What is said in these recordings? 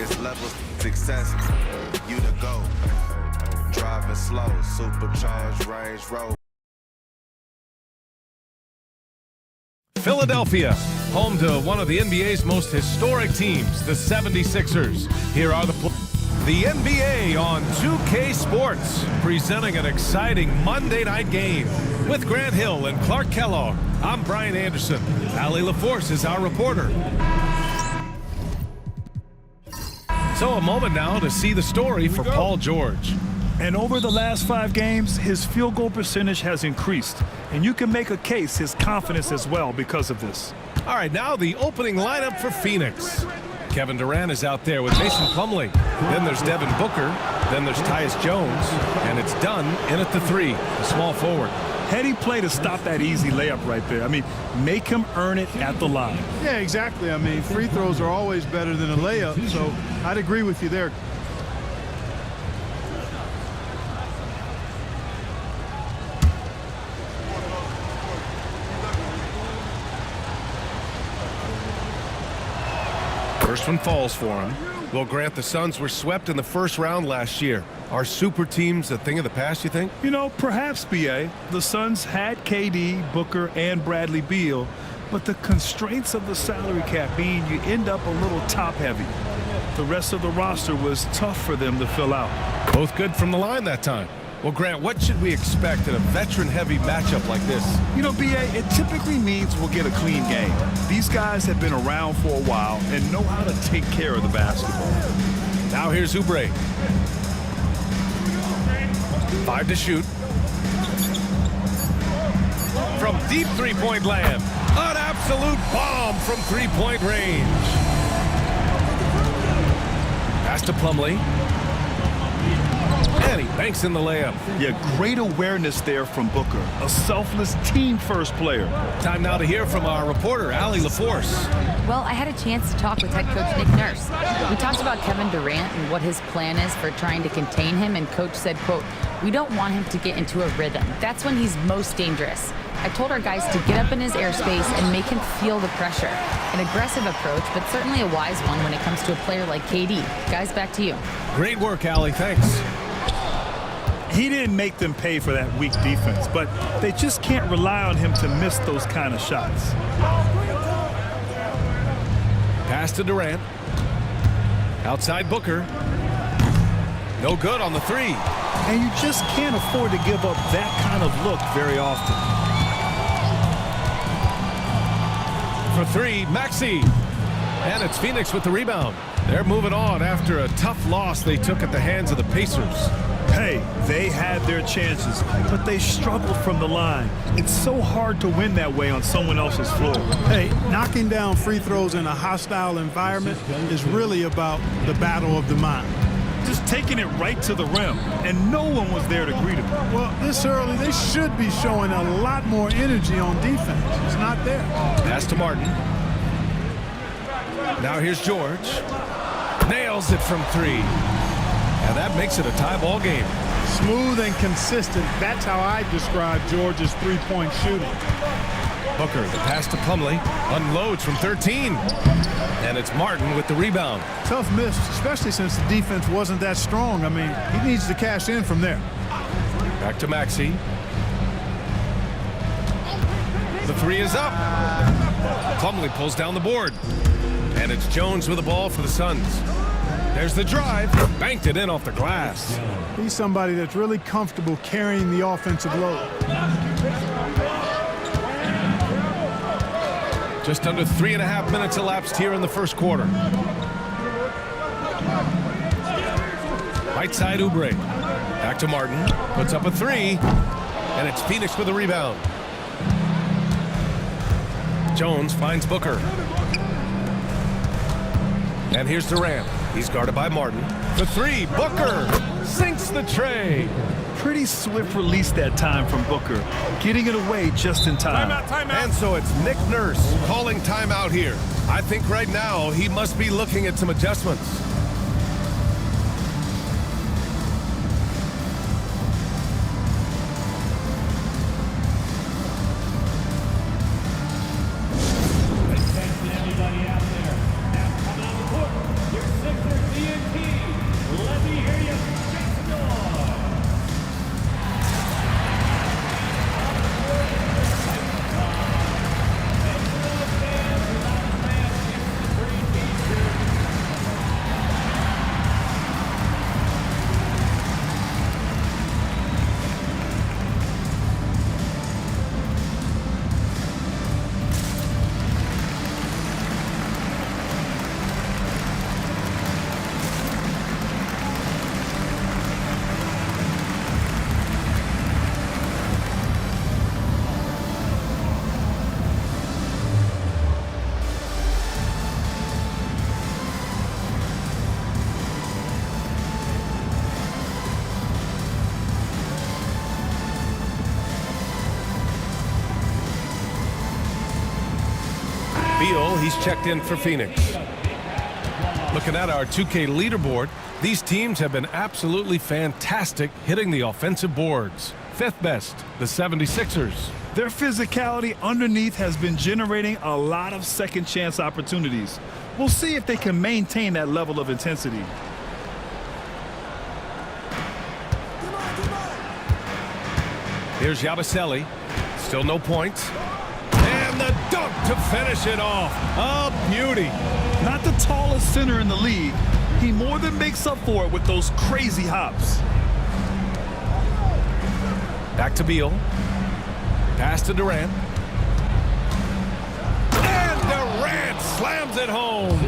highest levels of success. You the go. Driving slow, supercharged Range Rover. Philadelphia, home to one of the NBA's most historic teams, the 76ers. Here are the NBA on 2K Sports, presenting an exciting Monday night game. With Grant Hill and Clark Kellogg, I'm Brian Anderson. Allie LaForce is our reporter. So a moment now to see the story for Paul George. And over the last 5 games, his field goal percentage has increased. And you can make a case his confidence as well because of this. All right, now the opening lineup for Phoenix. Kevin Durant is out there with Mason Plumlee. Then there's Devin Booker. Then there's Tyus Jones. And it's done in at the 3, the small forward. Heady play to stop that easy layup right there. I mean, make him earn it at the line. Yeah, exactly. I mean, free throws are always better than a layup, so I'd agree with you there. First one falls for him. Well, Grant, the Suns were swept in the first round last year. Are super teams a thing of the past, you think? You know, perhaps, B.A. The Suns had KD, Booker, and Bradley Beal, but the constraints of the salary cap mean you end up a little top-heavy. The rest of the roster was tough for them to fill out. Both good from the line that time. Well, Grant, what should we expect in a veteran-heavy matchup like this? You know, B.A., it typically means we'll get a clean game. These guys have been around for a while and know how to take care of the basketball. Now here's Oubre. 5 to shoot. From deep three-point land. An absolute bomb from three-point range. Pass to Plumlee. And he banks in the layup. Yeah, great awareness there from Booker. A selfless team-first player. Time now to hear from our reporter, Allie LaForce. Well, I had a chance to talk with head coach Nick Nurse. We talked about Kevin Durant and what his plan is for trying to contain him, and coach said, quote, "We don't want him to get into a rhythm. That's when he's most dangerous. I told our guys to get up in his airspace and make him feel the pressure. An aggressive approach, but certainly a wise one when it comes to a player like KD. Guys, back to you." Great work, Allie. Thanks. He didn't make them pay for that weak defense, but they just can't rely on him to miss those kind of shots. Pass to Durant. Outside Booker. No good on the 3. And you just can't afford to give up that kind of look very often. For 3, Maxey. And it's Phoenix with the rebound. They're moving on after a tough loss they took at the hands of the Pacers. Hey, they had their chances, but they struggled from the line. It's so hard to win that way on someone else's floor. Hey, knocking down free throws in a hostile environment is really about the battle of the mind. Just taking it right to the rim, and no one was there to greet him. Well, this early, they should be showing a lot more energy on defense. It's not there. Pass to Martin. Now here's George. Nails it from 3. And that makes it a tie ball game. Smooth and consistent. That's how I describe George's three-point shooting. Booker, the pass to Plumlee. Unloads from 13. And it's Martin with the rebound. Tough miss, especially since the defense wasn't that strong. I mean, he needs to cash in from there. Back to Maxey. The 3 is up. Plumlee pulls down the board. And it's Jones with the ball for the Suns. There's the drive. Banked it in off the glass. He's somebody that's really comfortable carrying the offensive load. Just under 3.5 minutes elapsed here in the first quarter. Right side Oubre. Back to Martin. Puts up a 3. And it's Phoenix with the rebound. Jones finds Booker. And here's Durant. He's guarded by Martin. The 3, Booker sinks the tray. Pretty swift release that time from Booker, getting it away just in time. Timeout. And so it's Nick Nurse calling timeout here. I think right now he must be looking at some adjustments. Beal, he's checked in for Phoenix. Looking at our 2K leaderboard, these teams have been absolutely fantastic hitting the offensive boards. Fifth best, the 76ers. Their physicality underneath has been generating a lot of second chance opportunities. We'll see if they can maintain that level of intensity. Here's Yabusele. Still no points. And the dunk to finish it off. A beauty. Not the tallest center in the league. He more than makes up for it with those crazy hops. Back to Beal. Pass to Durant. And Durant slams it home.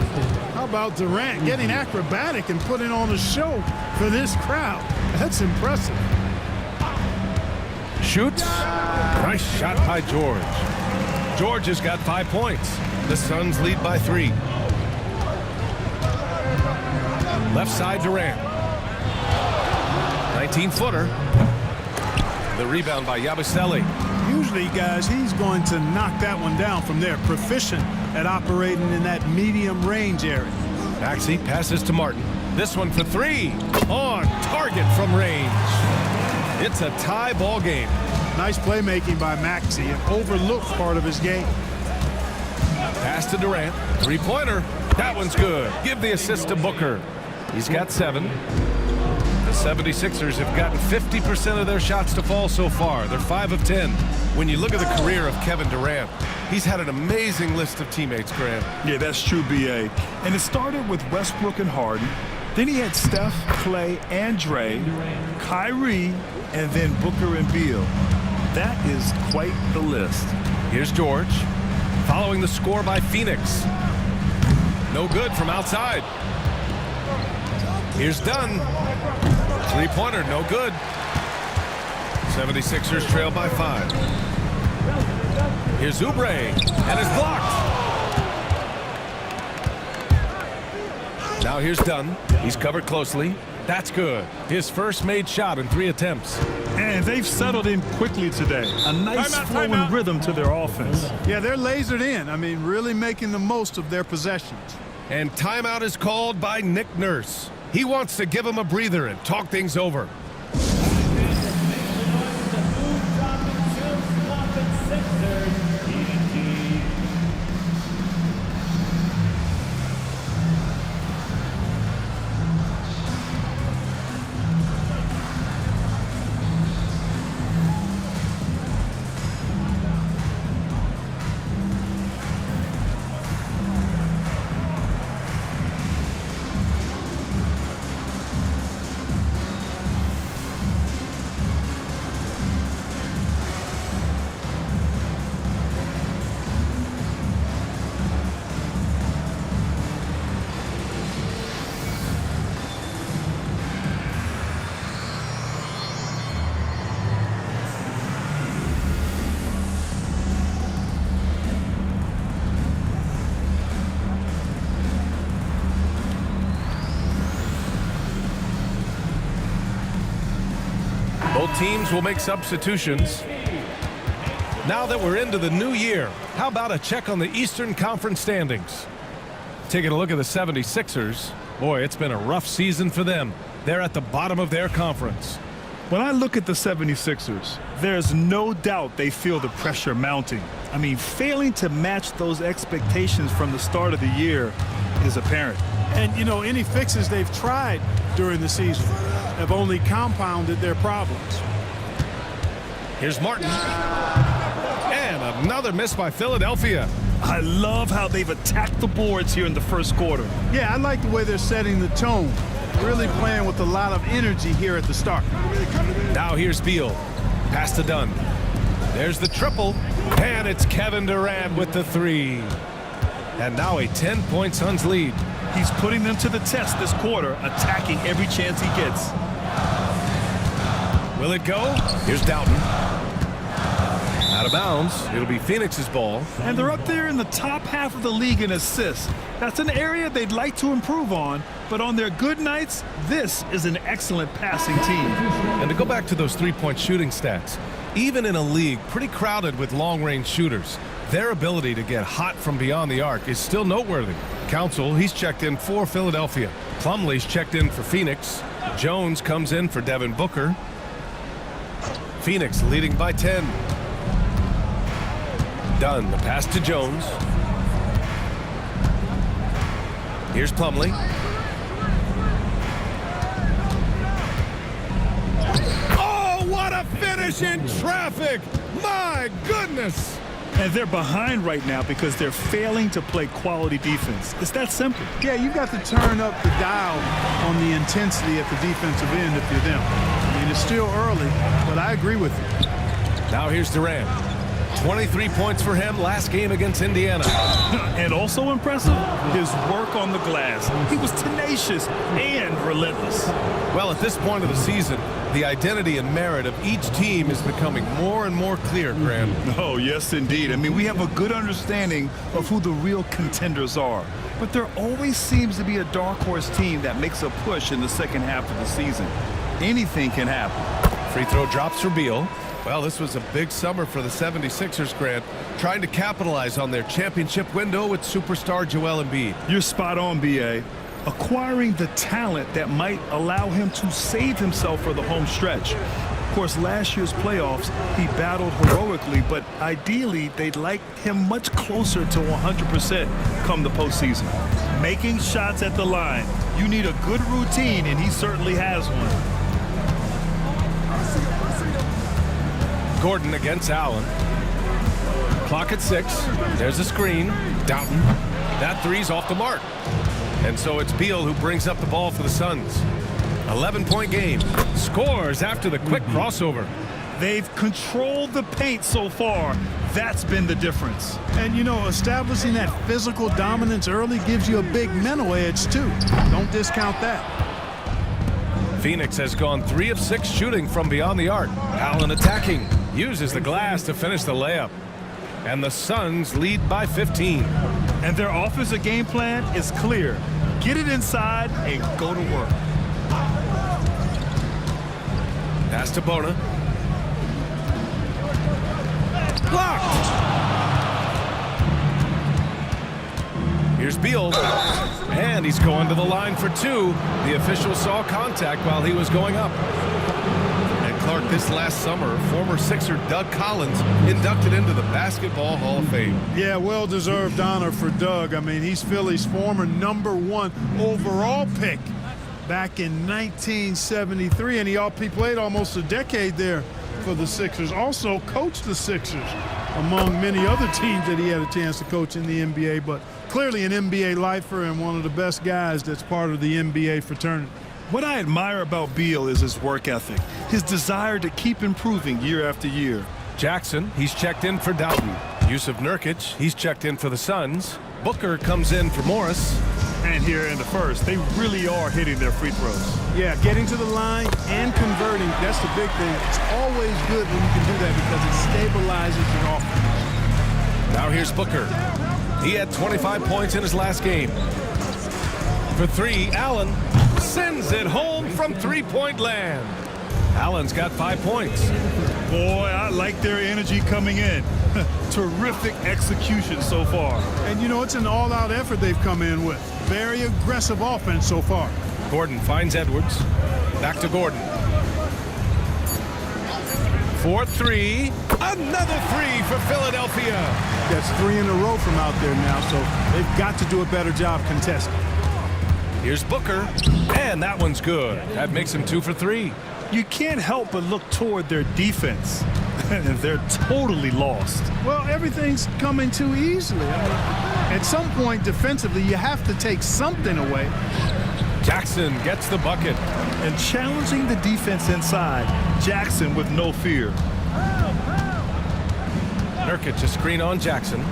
How about Durant getting acrobatic and putting on a show for this crowd? That's impressive. Shoots. Nice shot by George. George has got 5 points. The Suns lead by 3. Left side Durant. 19-footer. The rebound by Yabusele. Usually, guys, he's going to knock that one down from there. Proficient at operating in that medium range area. Maxey passes to Martin. This one for 3. On target from range. It's a tie ball game. Nice playmaking by Maxey, an overlooked part of his game. Pass to Durant. 3-pointer. That one's good. Give the assist to Booker. He's got 7. The 76ers have gotten 50% of their shots to fall so far. They're 5 of 10. When you look at the career of Kevin Durant, he's had an amazing list of teammates, Grant. Yeah, that's true, B.A. And it started with Westbrook and Harden. Then he had Steph, Clay, and Dre, Kyrie, and then Booker and Beal. That is quite the list. Here's George. Following the score by Phoenix. No good from outside. Here's Dunn. 3-pointer, no good. 76ers trail by 5. Here's Oubre, and it's blocked. Now here's Dunn. He's covered closely. That's good. His first made shot in 3 attempts. And they've settled in quickly today. A nice flowing rhythm to their offense. Yeah, they're lasered in. I mean, really making the most of their possessions. And timeout is called by Nick Nurse. He wants to give him a breather and talk things over. Both teams will make substitutions. Now that we're into the new year, how about a check on the Eastern Conference standings? Taking a look at the 76ers. Boy, it's been a rough season for them. They're at the bottom of their conference. When I look at the 76ers, there's no doubt they feel the pressure mounting. I mean, failing to match those expectations from the start of the year is apparent. And, you know, any fixes they've tried during the season have only compounded their problems. Here's Martin. And another miss by Philadelphia. I love how they've attacked the boards here in the first quarter. Yeah, I like the way they're setting the tone. Really playing with a lot of energy here at the start. Now here's Beal. Pass to Dunn. There's the triple. And it's Kevin Durant with the 3. And now a 10-point Suns lead. He's putting them to the test this quarter, attacking every chance he gets. Will it go? Here's Doughton. Out of bounds. It'll be Phoenix's ball. And they're up there in the top half of the league in assists. That's an area they'd like to improve on, but on their good nights, this is an excellent passing team. And to go back to those 3-point shooting stats, even in a league pretty crowded with long-range shooters, Their ability to get hot from beyond the arc is still noteworthy. Council, he's checked in for Philadelphia. Plumlee's checked in for Phoenix. Jones comes in for Devin Booker. Phoenix leading by 10. Dunn, the pass to Jones. Here's Plumlee. Oh, what a finish in traffic! My goodness! And they're behind right now because they're failing to play quality defense. It's that simple. Yeah, you've got to turn up the dial on the intensity at the defensive end if you're them. I mean, it's still early, but I agree with you. Now here's Durant. 23 points for him last game against Indiana. And also impressive, his work on the glass. He was tenacious and relentless. Well, at this point of the season, the identity and merit of each team is becoming more and more clear, Graham. Oh, yes, indeed. I mean, we have a good understanding of who the real contenders are. But there always seems to be a dark horse team that makes a push in the second half of the season. Anything can happen. Free throw drops for Beal. Well, this was a big summer for the 76ers, Grant, trying to capitalize on their championship window with superstar Joel Embiid. You're spot on, B.A. Acquiring the talent that might allow him to save himself for the home stretch. Of course, last year's playoffs, he battled heroically, but ideally, they'd like him much closer to 100% come the postseason. Making shots at the line. You need a good routine, and he certainly has one. Gordon against Allen. Clock at 6. There's a screen. Doughton. That three's off the mark. And so it's Beal who brings up the ball for the Suns. 11-point game. Scores after the quick crossover. They've controlled the paint so far. That's been the difference. And, you know, establishing that physical dominance early gives you a big mental edge, too. Don't discount that. Phoenix has gone 3 of 6 shooting from beyond the arc. Allen attacking. Uses the glass to finish the layup. And the Suns lead by 15. And their offensive game plan is clear. Get it inside and go to work. Pass to Bona. Blocked! Here's Beal. And he's going to the line for 2. The official saw contact while he was going up. And Clark, this last summer, former Sixer Doug Collins inducted into the Basketball Hall of Fame. Yeah, well-deserved honor for Doug. I mean, he's Philly's former #1 overall pick back in 1973, and he played almost a decade there for the Sixers. Also coached the Sixers, among many other teams that he had a chance to coach in the NBA, but clearly an NBA lifer and one of the best guys that's part of the NBA fraternity. What I admire about Beal is his work ethic, his desire to keep improving year after year. Jackson, he's checked in for Doughton. Yusuf Nurkic, he's checked in for the Suns. Booker comes in for Morris. And here in the first, they really are hitting their free throws. Yeah, getting to the line and converting, that's the big thing. It's always good when you can do that because it stabilizes your offense. Now here's Booker. He had 25 points in his last game. For 3, Allen sends it home from three-point land. Allen's got 5 points. Boy, I like their energy coming in. Terrific execution so far. And, you know, it's an all-out effort they've come in with. Very aggressive offense so far. Gordon finds Edwards. Back to Gordon. 4-3. Another 3 for Philadelphia. That's 3 in a row from out there now, so they've got to do a better job contesting. Here's Booker, and that one's good. That makes him 2 for 3. You can't help but look toward their defense. They're totally lost. Well, everything's coming too easily. I mean, at some point defensively, you have to take something away. Jackson gets the bucket. And challenging the defense inside, Jackson with no fear. Nurkic a screen on Jackson.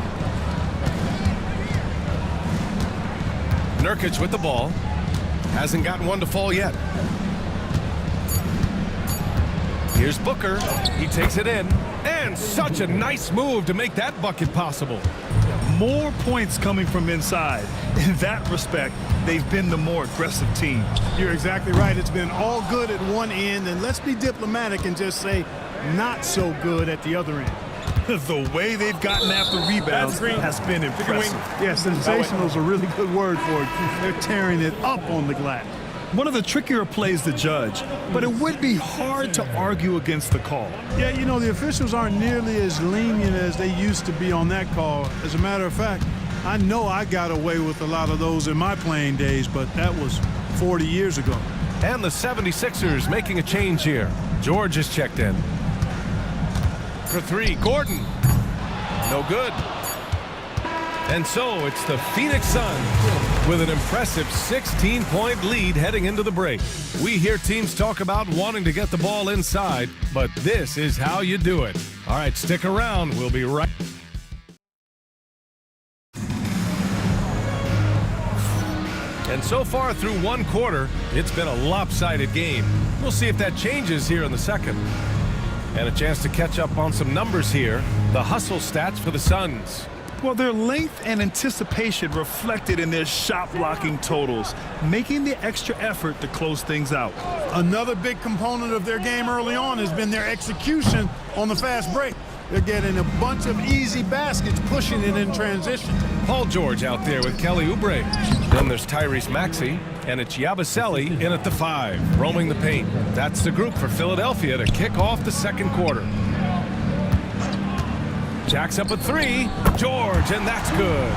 Nurkic with the ball. Hasn't gotten one to fall yet. Here's Booker. He takes it in. And such a nice move to make that bucket possible. More points coming from inside. In that respect, they've been the more aggressive team. You're exactly right. It's been all good at one end, and let's be diplomatic and just say not so good at the other end. The way they've gotten after rebounds has been impressive. Yeah, sensational is a really good word for it. They're tearing it up on the glass. One of the trickier plays to judge, but it would be hard to argue against the call. Yeah, you know, the officials aren't nearly as lenient as they used to be on that call. As a matter of fact, I know I got away with a lot of those in my playing days, but that was 40 years ago. And the 76ers making a change here. George is checked in. For three, Gordon. No good. And so it's the Phoenix Suns with an impressive 16-point lead heading into the break. We hear teams talk about wanting to get the ball inside, but this is how you do it. All right, stick around. We'll be right. And so far through one quarter, it's been a lopsided game. We'll see if that changes here in the second. And a chance to catch up on some numbers here. The hustle stats for the Suns. Well, their length and anticipation reflected in their shot blocking totals, making the extra effort to close things out. Another big component of their game early on has been their execution on the fast break. They're getting a bunch of easy baskets, pushing it in transition. Paul George out there with Kelly Oubre. Then there's Tyrese Maxey, and it's Yabusele in at the 5, roaming the paint. That's the group for Philadelphia to kick off the second quarter. Jack's up at 3. George, and that's good.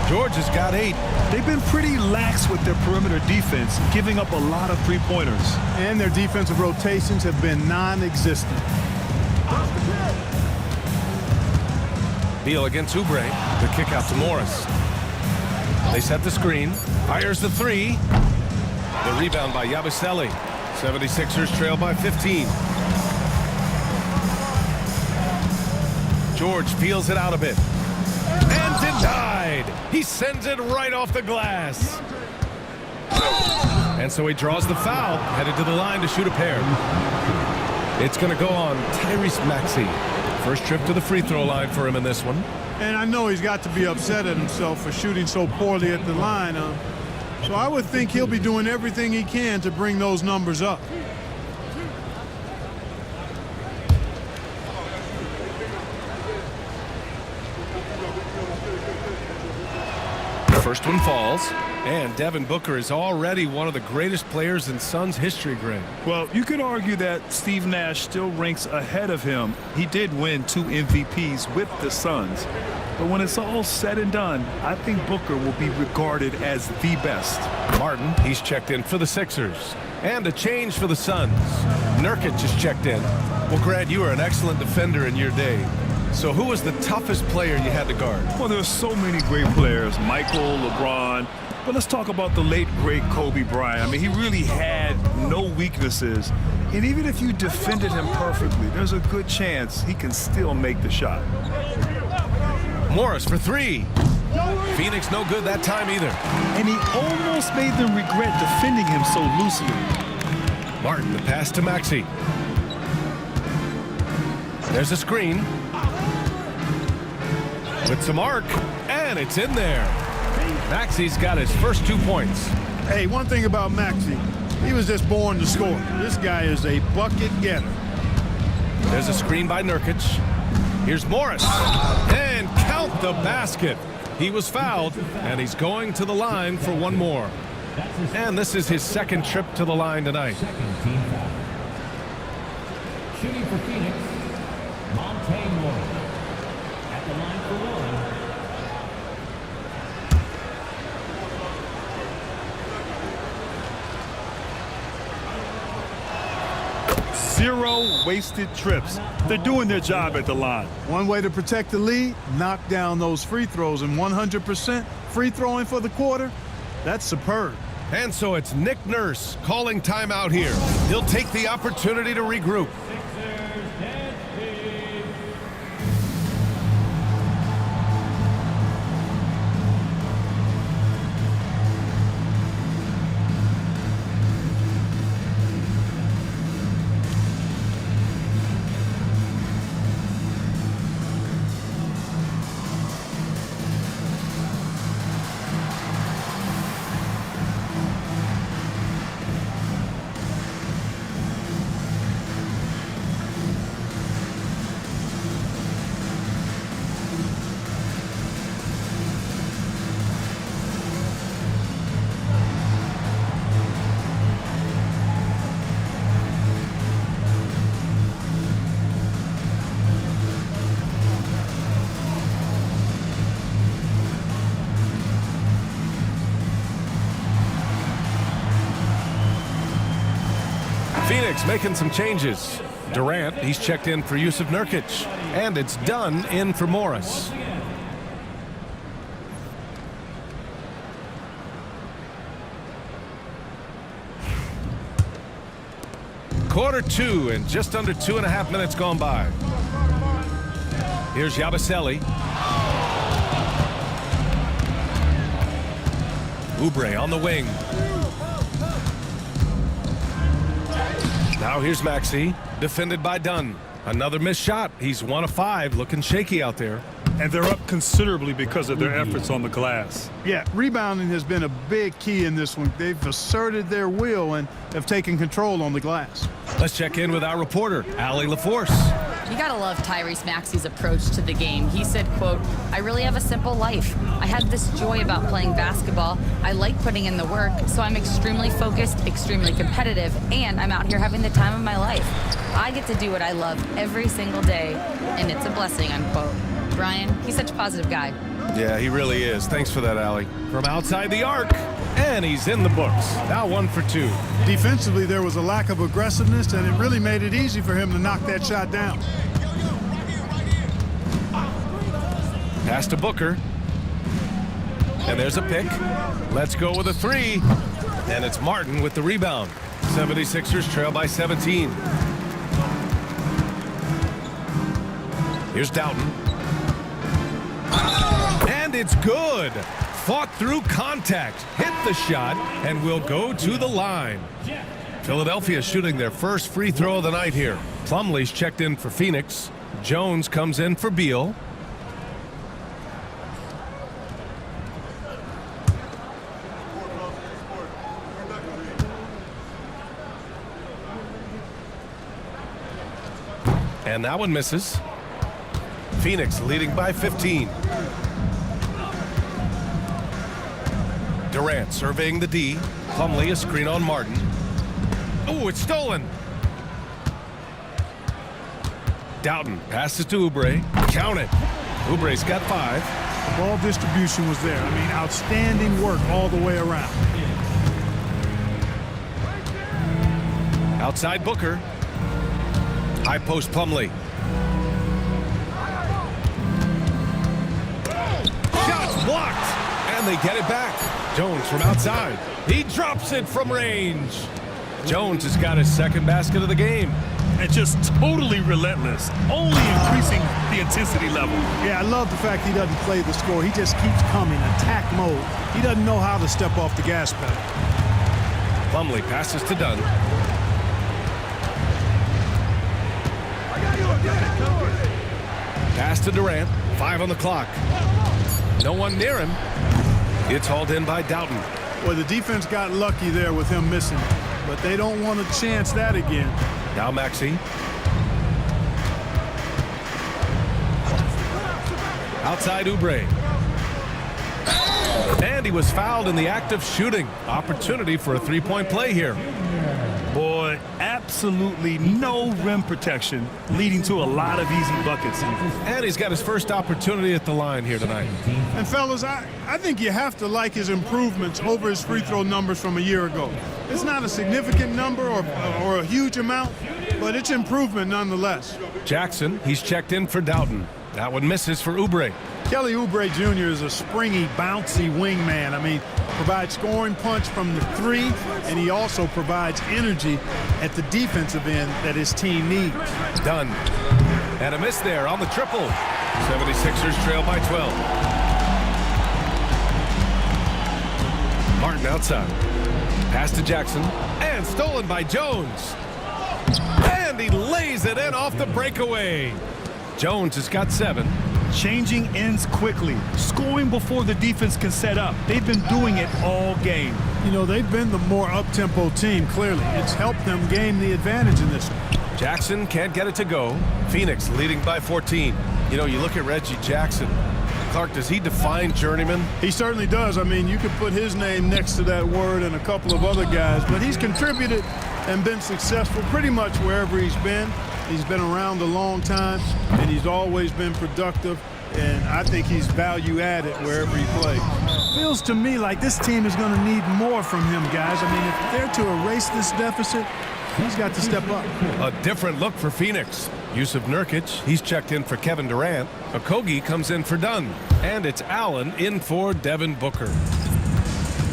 George has got 8. They've been pretty lax with their perimeter defense, giving up a lot of three-pointers. And their defensive rotations have been non-existent. Beal against Oubre. The kick out to Morris. They set the screen. Fires the 3. The rebound by Yabusele. 76ers trail by 15. George peels it out a bit. And denied. He sends it right off the glass. And so he draws the foul, headed to the line to shoot a pair. It's going to go on Tyrese Maxey. First trip to the free throw line for him in this one. And I know he's got to be upset at himself for shooting so poorly at the line. So I would think he'll be doing everything he can to bring those numbers up. First one falls, and Devin Booker is already one of the greatest players in Suns history, Greg. Well, you could argue that Steve Nash still ranks ahead of him. He did win 2 MVPs with the Suns. But when it's all said and done, I think Booker will be regarded as the best. Martin, he's checked in for the Sixers. And a change for the Suns. Nurkic is checked in. Well, Grant, you were an excellent defender in your day. So who was the toughest player you had to guard? Well, there's so many great players. Michael, LeBron. But let's talk about the late, great Kobe Bryant. I mean, he really had no weaknesses. And even if you defended him perfectly, there's a good chance he can still make the shot. Morris for 3. Phoenix no good that time either. And he almost made them regret defending him so loosely. Martin, the pass to Maxey. There's a screen. With some arc, and it's in there. Maxey's got his first 2 points. Hey, one thing about Maxey, he was just born to score. This guy is a bucket getter. There's a screen by Nurkic. Here's Morris. And count the basket. He was fouled, and he's going to the line for one more. And this is his second trip to the line tonight. Shooting for Phoenix, Monte Morris. At the line for one. 0 wasted trips. They're doing their job at the line. One way to protect the lead, knock down those free throws, and 100% free throwing for the quarter, that's superb. And so it's Nick Nurse calling timeout here. He'll take the opportunity to regroup. Phoenix making some changes. Durant, he's checked in for Yusuf Nurkic. And it's Dunn in for Morris. Quarter 2 and just under 2.5 minutes gone by. Here's Yabusele. Oubre on the wing. Now here's Maxey, defended by Dunn. Another missed shot. He's 1 of 5, looking shaky out there. And they're up considerably because of their efforts on the glass. Yeah, rebounding has been a big key in this one. They've asserted their will and have taken control on the glass. Let's check in with our reporter, Allie LaForce. You gotta love Tyrese Maxey's approach to the game. He said, quote, "I really have a simple life. I had this joy about playing basketball. I like putting in the work, so I'm extremely focused, extremely competitive, and I'm out here having the time of my life. I get to do what I love every single day, and it's a blessing," unquote. Brian, he's such a positive guy. Yeah, he really is. Thanks for that, Allie. From outside the arc, and he's in the books. Now 1 for 2. Defensively, there was a lack of aggressiveness, and it really made it easy for him to knock that shot down. Pass to Booker. And there's a pick. Let's go with a 3. And it's Martin with the rebound. 76ers trail by 17. Here's Doughton. And it's good. Fought through contact, hit the shot, and will go to the line. Philadelphia shooting their first free throw of the night here. Plumlee's checked in for Phoenix. Jones comes in for Beal. And that one misses. Phoenix leading by 15. Durant surveying the D. Plumlee a screen on Martin. Oh, it's stolen. Doughton passes to Oubre. Count it. Oubre's got 5. The ball distribution was there. I mean, outstanding work all the way around. Outside Booker. High post Plumlee. Shots blocked. And they get it back. Jones from outside. He drops it from range. Jones has got his second basket of the game. And just totally relentless, only increasing the intensity level. Yeah, I love the fact he doesn't play the score. He just keeps coming, attack mode. He doesn't know how to step off the gas pedal. Plumlee passes to Dunn. Pass to Durant. 5 on the clock. No one near him. It's hauled in by Doughton. Well, the defense got lucky there with him missing, but they don't want to chance that again. Now Maxey. Outside Oubre. And he was fouled in the act of shooting. Opportunity for a three-point play here. Boy, absolutely no rim protection, leading to a lot of easy buckets. And he's got his first opportunity at the line here tonight. And fellas, I think you have to like his improvements over his free throw numbers from a year ago. It's not a significant number or a huge amount, but it's improvement nonetheless. Jackson, he's checked in for Doughton. That one misses for Oubre. Kelly Oubre Jr. is a springy, bouncy wingman. I mean, provides scoring punch from the 3, and he also provides energy at the defensive end that his team needs. Done. And a miss there on the triple. 76ers trail by 12. Martin outside. Pass to Jackson. And stolen by Jones. And he lays it in off the breakaway. Jones has got 7. Changing ends quickly, scoring before the defense can set up. They've been doing it all game. You know, they've been the more up-tempo team, clearly. It's helped them gain the advantage in this one. Jackson can't get it to go. Phoenix leading by 14. You know, you look at Reggie Jackson. Clark, does he define journeyman? He certainly does. I mean, you could put his name next to that word and a couple of other guys, but he's contributed and been successful pretty much wherever he's been. He's been around a long time, and he's always been productive, and I think he's value-added wherever he plays. Feels to me like this team is going to need more from him, guys. I mean, if they're to erase this deficit, He's got to step up. A different look for Phoenix. Yusuf Nurkic, he's checked in for Kevin Durant. Okogie comes in for Dunn. And it's Allen in for Devin Booker.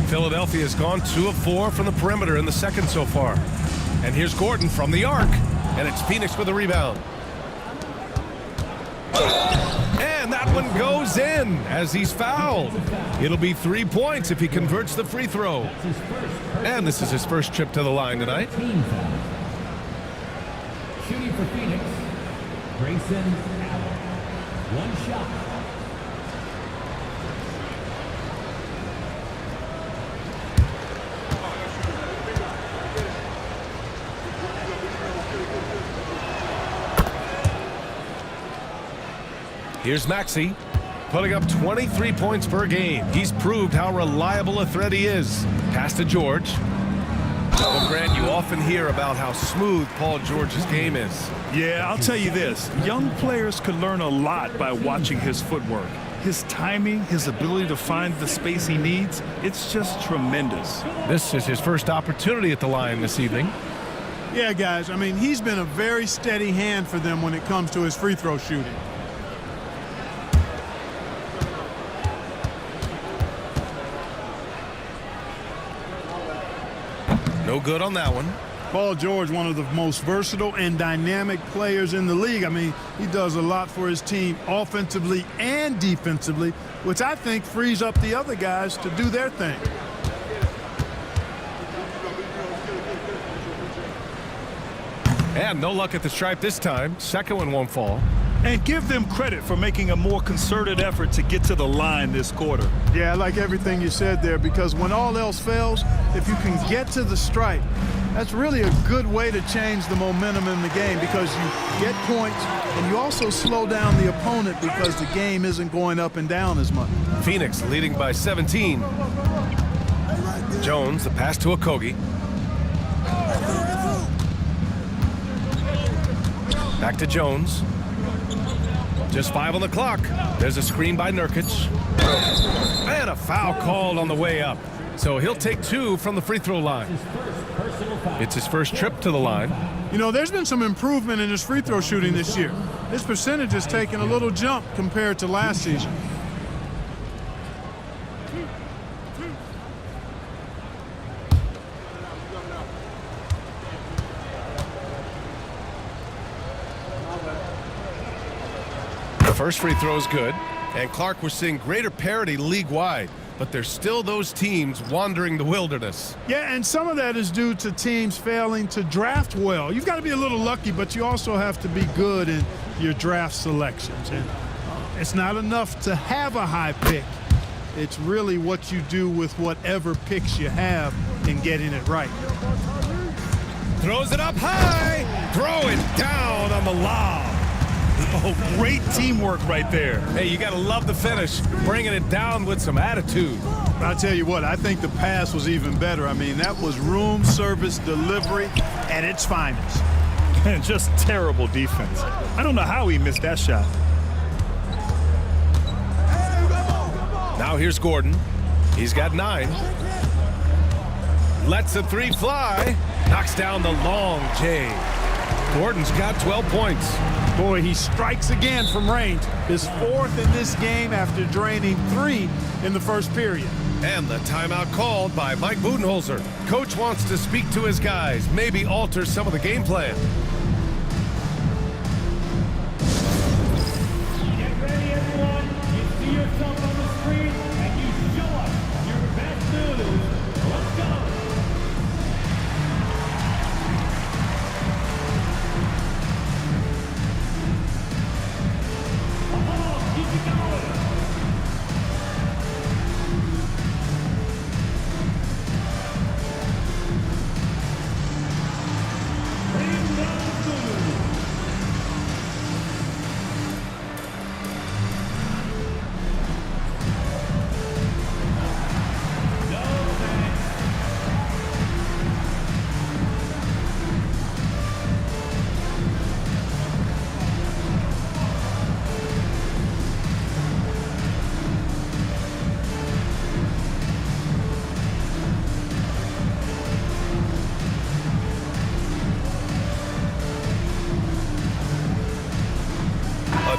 Philadelphia's gone 2 of 4 from the perimeter in the second so far. And here's Gordon from the arc. And it's Phoenix with a rebound. And that one goes in as he's fouled. It'll be 3 points if he converts the free throw. And this is his first trip to the line tonight. Shooting for Phoenix, Grayson Allen. One shot. Here's Maxey, putting up 23 points per game. He's proved how reliable a threat he is. Pass to George. Well, Grant, you often hear about how smooth Paul George's game is. Yeah, I'll tell you this. Young players could learn a lot by watching his footwork. His timing, his ability to find the space he needs, it's just tremendous. This is his first opportunity at the line this evening. Yeah, guys, I mean, he's been a very steady hand for them when it comes to his free throw shooting. No good on that one. Paul George, one of the most versatile and dynamic players in the league. I mean, he does a lot for his team offensively and defensively, which I think frees up the other guys to do their thing. And no luck at the stripe this time. Second one won't fall. And give them credit for making a more concerted effort to get to the line this quarter. Yeah, I like everything you said there, because when all else fails, if you can get to the stripe, that's really a good way to change the momentum in the game, because you get points and you also slow down the opponent because the game isn't going up and down as much. Phoenix leading by 17. Jones, the pass to Okogie. Back to Jones. Just 5 on the clock. There's a screen by Nurkic. And a foul called on the way up. So he'll take 2 from the free throw line. It's his first trip to the line. You know, there's been some improvement in his free throw shooting this year. His percentage has taken a little jump compared to last season. First free throw is good. And Clark, we're seeing greater parity league-wide, but there's still those teams wandering the wilderness. Yeah, and some of that is due to teams failing to draft well. You've got to be a little lucky, but you also have to be good in your draft selections. And it's not enough to have a high pick. It's really what you do with whatever picks you have in getting it right. Throws it up high. Throw it down on the lob. Oh, great teamwork right there. Hey, you got to love the finish, bringing it down with some attitude. I'll tell you what, I think the pass was even better. I mean, that was room service delivery at its finest. And just terrible defense. I don't know how he missed that shot. Now here's Gordon. He's got 9. Lets the 3 fly. Knocks down the long J. Gordon's got 12 points. Boy, he strikes again from range. His 4th in this game after draining 3 in the first period. And the timeout called by Mike Budenholzer. Coach wants to speak to his guys, maybe alter some of the game plan. Get ready, everyone. You see yourself on the screen, and you show us your best moves. Let's go.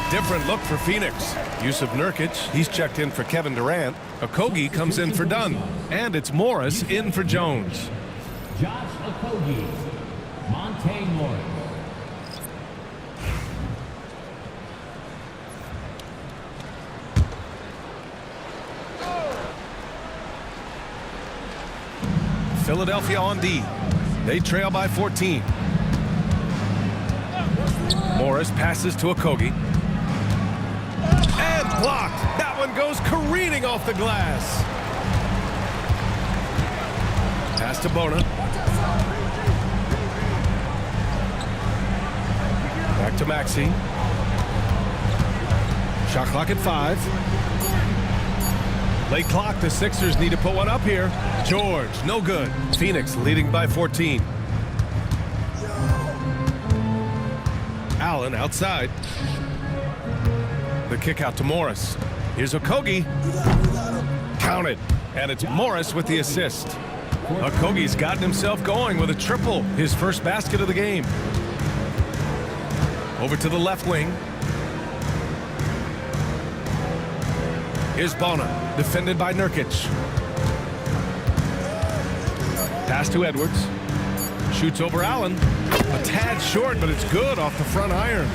Different look for Phoenix. Yusuf Nurkic, he's checked in for Kevin Durant. Okogie comes in for Dunn. And it's Morris in for Jones. Josh Okogie, Monte Morris. Philadelphia on D. They trail by 14. Morris passes to Okogie. And blocked. That one goes careening off the glass. Pass to Bona. Back to Maxey. Shot clock at 5. Late clock, the Sixers need to put one up here. George, no good. Phoenix leading by 14. Allen outside. The kick out to Morris. Here's Okogie. Counted. And it's Morris with the assist. Okogie's gotten himself going with a triple. His first basket of the game. Over to the left wing. Here's Bona, defended by Nurkic. Pass to Edwards. Shoots over Allen. A tad short, but it's good off the front iron.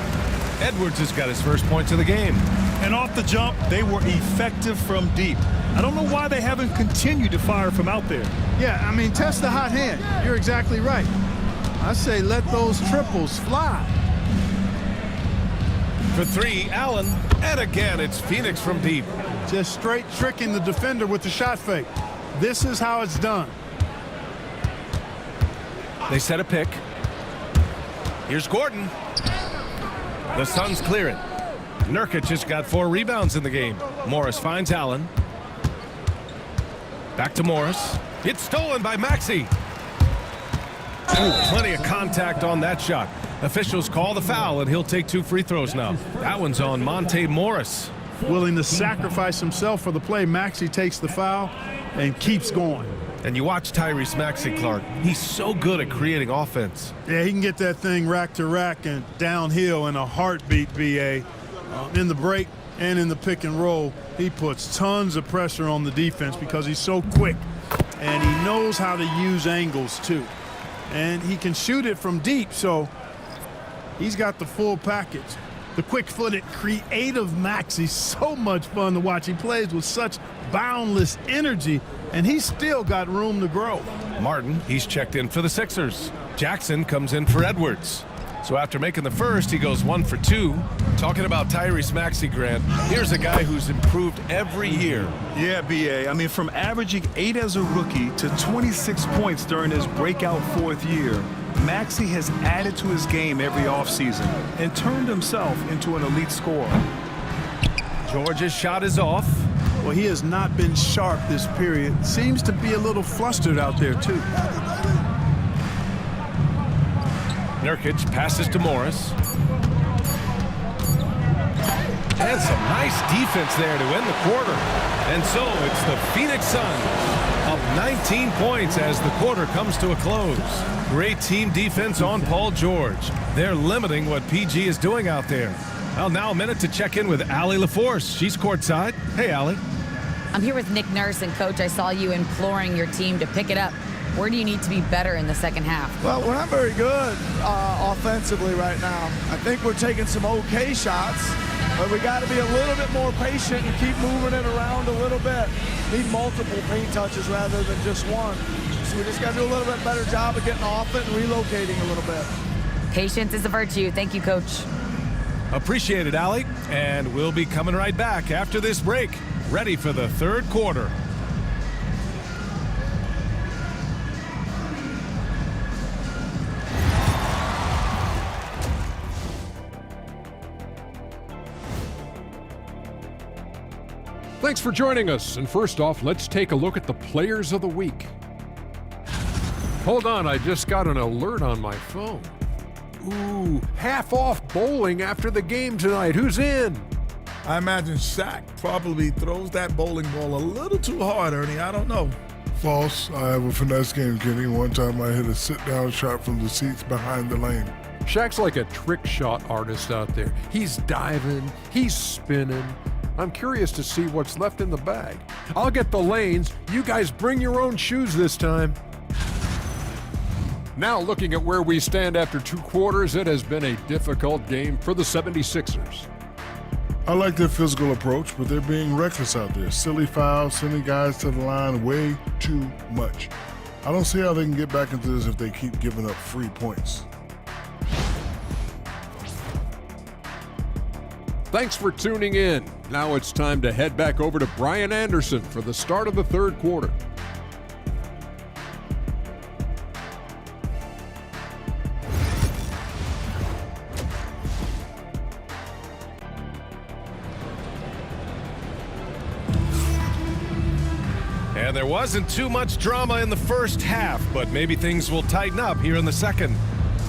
Edwards has got his first points of the game. And off the jump, they were effective from deep. I don't know why they haven't continued to fire from out there. Yeah, I mean, test the hot hand. You're exactly right. I say let those triples fly. For 3, Allen. And again, it's Phoenix from deep. Just straight tricking the defender with the shot fake. This is how it's done. They set a pick. Here's Gordon. The Suns clear it. Nurkic just got 4 rebounds in the game. Morris finds Allen. Back to Morris. It's stolen by Maxey. Ooh, plenty of contact on that shot. Officials call the foul, and he'll take 2 free throws now. That one's on Monte Morris. Willing to sacrifice himself for the play. Maxey takes the foul and keeps going. And you watch Tyrese Maxey, Clark. He's so good at creating offense. Yeah, he can get that thing rack to rack and downhill in a heartbeat, BA. In the break and in the pick and roll, he puts tons of pressure on the defense because he's so quick. And he knows how to use angles, too. And he can shoot it from deep, so he's got the full package. The quick-footed, creative Maxey, so much fun to watch. He plays with such boundless energy, and he's still got room to grow. Martin, he's checked in for the Sixers. Jackson comes in for Edwards. So after making the first, he goes 1 for 2. Talking about Tyrese Maxey, Grant, here's a guy who's improved every year. Yeah, BA. I mean, from averaging 8 as a rookie to 26 points during his breakout 4th year, Maxey has added to his game every offseason and turned himself into an elite scorer. George's shot is off. Well, he has not been sharp this period. Seems to be a little flustered out there, too. Nurkic passes to Morris. And some nice defense there to end the quarter. And so it's the Phoenix Suns up 19 points as the quarter comes to a close. Great team defense on Paul George. They're limiting what PG is doing out there. Well, now a minute to check in with Allie LaForce. She's courtside. Hey, Allie. I'm here with Nick Nurse, and Coach, I saw you imploring your team to pick it up. Where do you need to be better in the second half? Well, we're not very good offensively right now. I think we're taking some okay shots, but we got to be a little bit more patient and keep moving it around a little bit. Need multiple paint touches rather than just one. So we just got to do a little bit better job of getting off it and relocating a little bit. Patience is a virtue. Thank you, Coach. Appreciate it, Allie. And we'll be coming right back after this break. Ready for the third quarter. Thanks for joining us. And first off, let's take a look at the players of the week. Hold on, I just got an alert on my phone. Ooh, half off bowling after the game tonight. Who's in? I imagine Shaq probably throws that bowling ball a little too hard, Ernie. I don't know. False. I have a finesse game, Kenny. One time I hit a sit-down shot from the seats behind the lane. Shaq's like a trick shot artist out there. He's diving, he's spinning. I'm curious to see what's left in the bag. I'll get the lanes. You guys bring your own shoes this time. Now looking at where we stand after 2 quarters, it has been a difficult game for the 76ers. I like their physical approach, but they're being reckless out there. Silly fouls, sending guys to the line way too much. I don't see how they can get back into this if they keep giving up free points. Thanks for tuning in. Now it's time to head back over to Brian Anderson for the start of the 3rd quarter. And there wasn't too much drama in the first half, but maybe things will tighten up here in the second.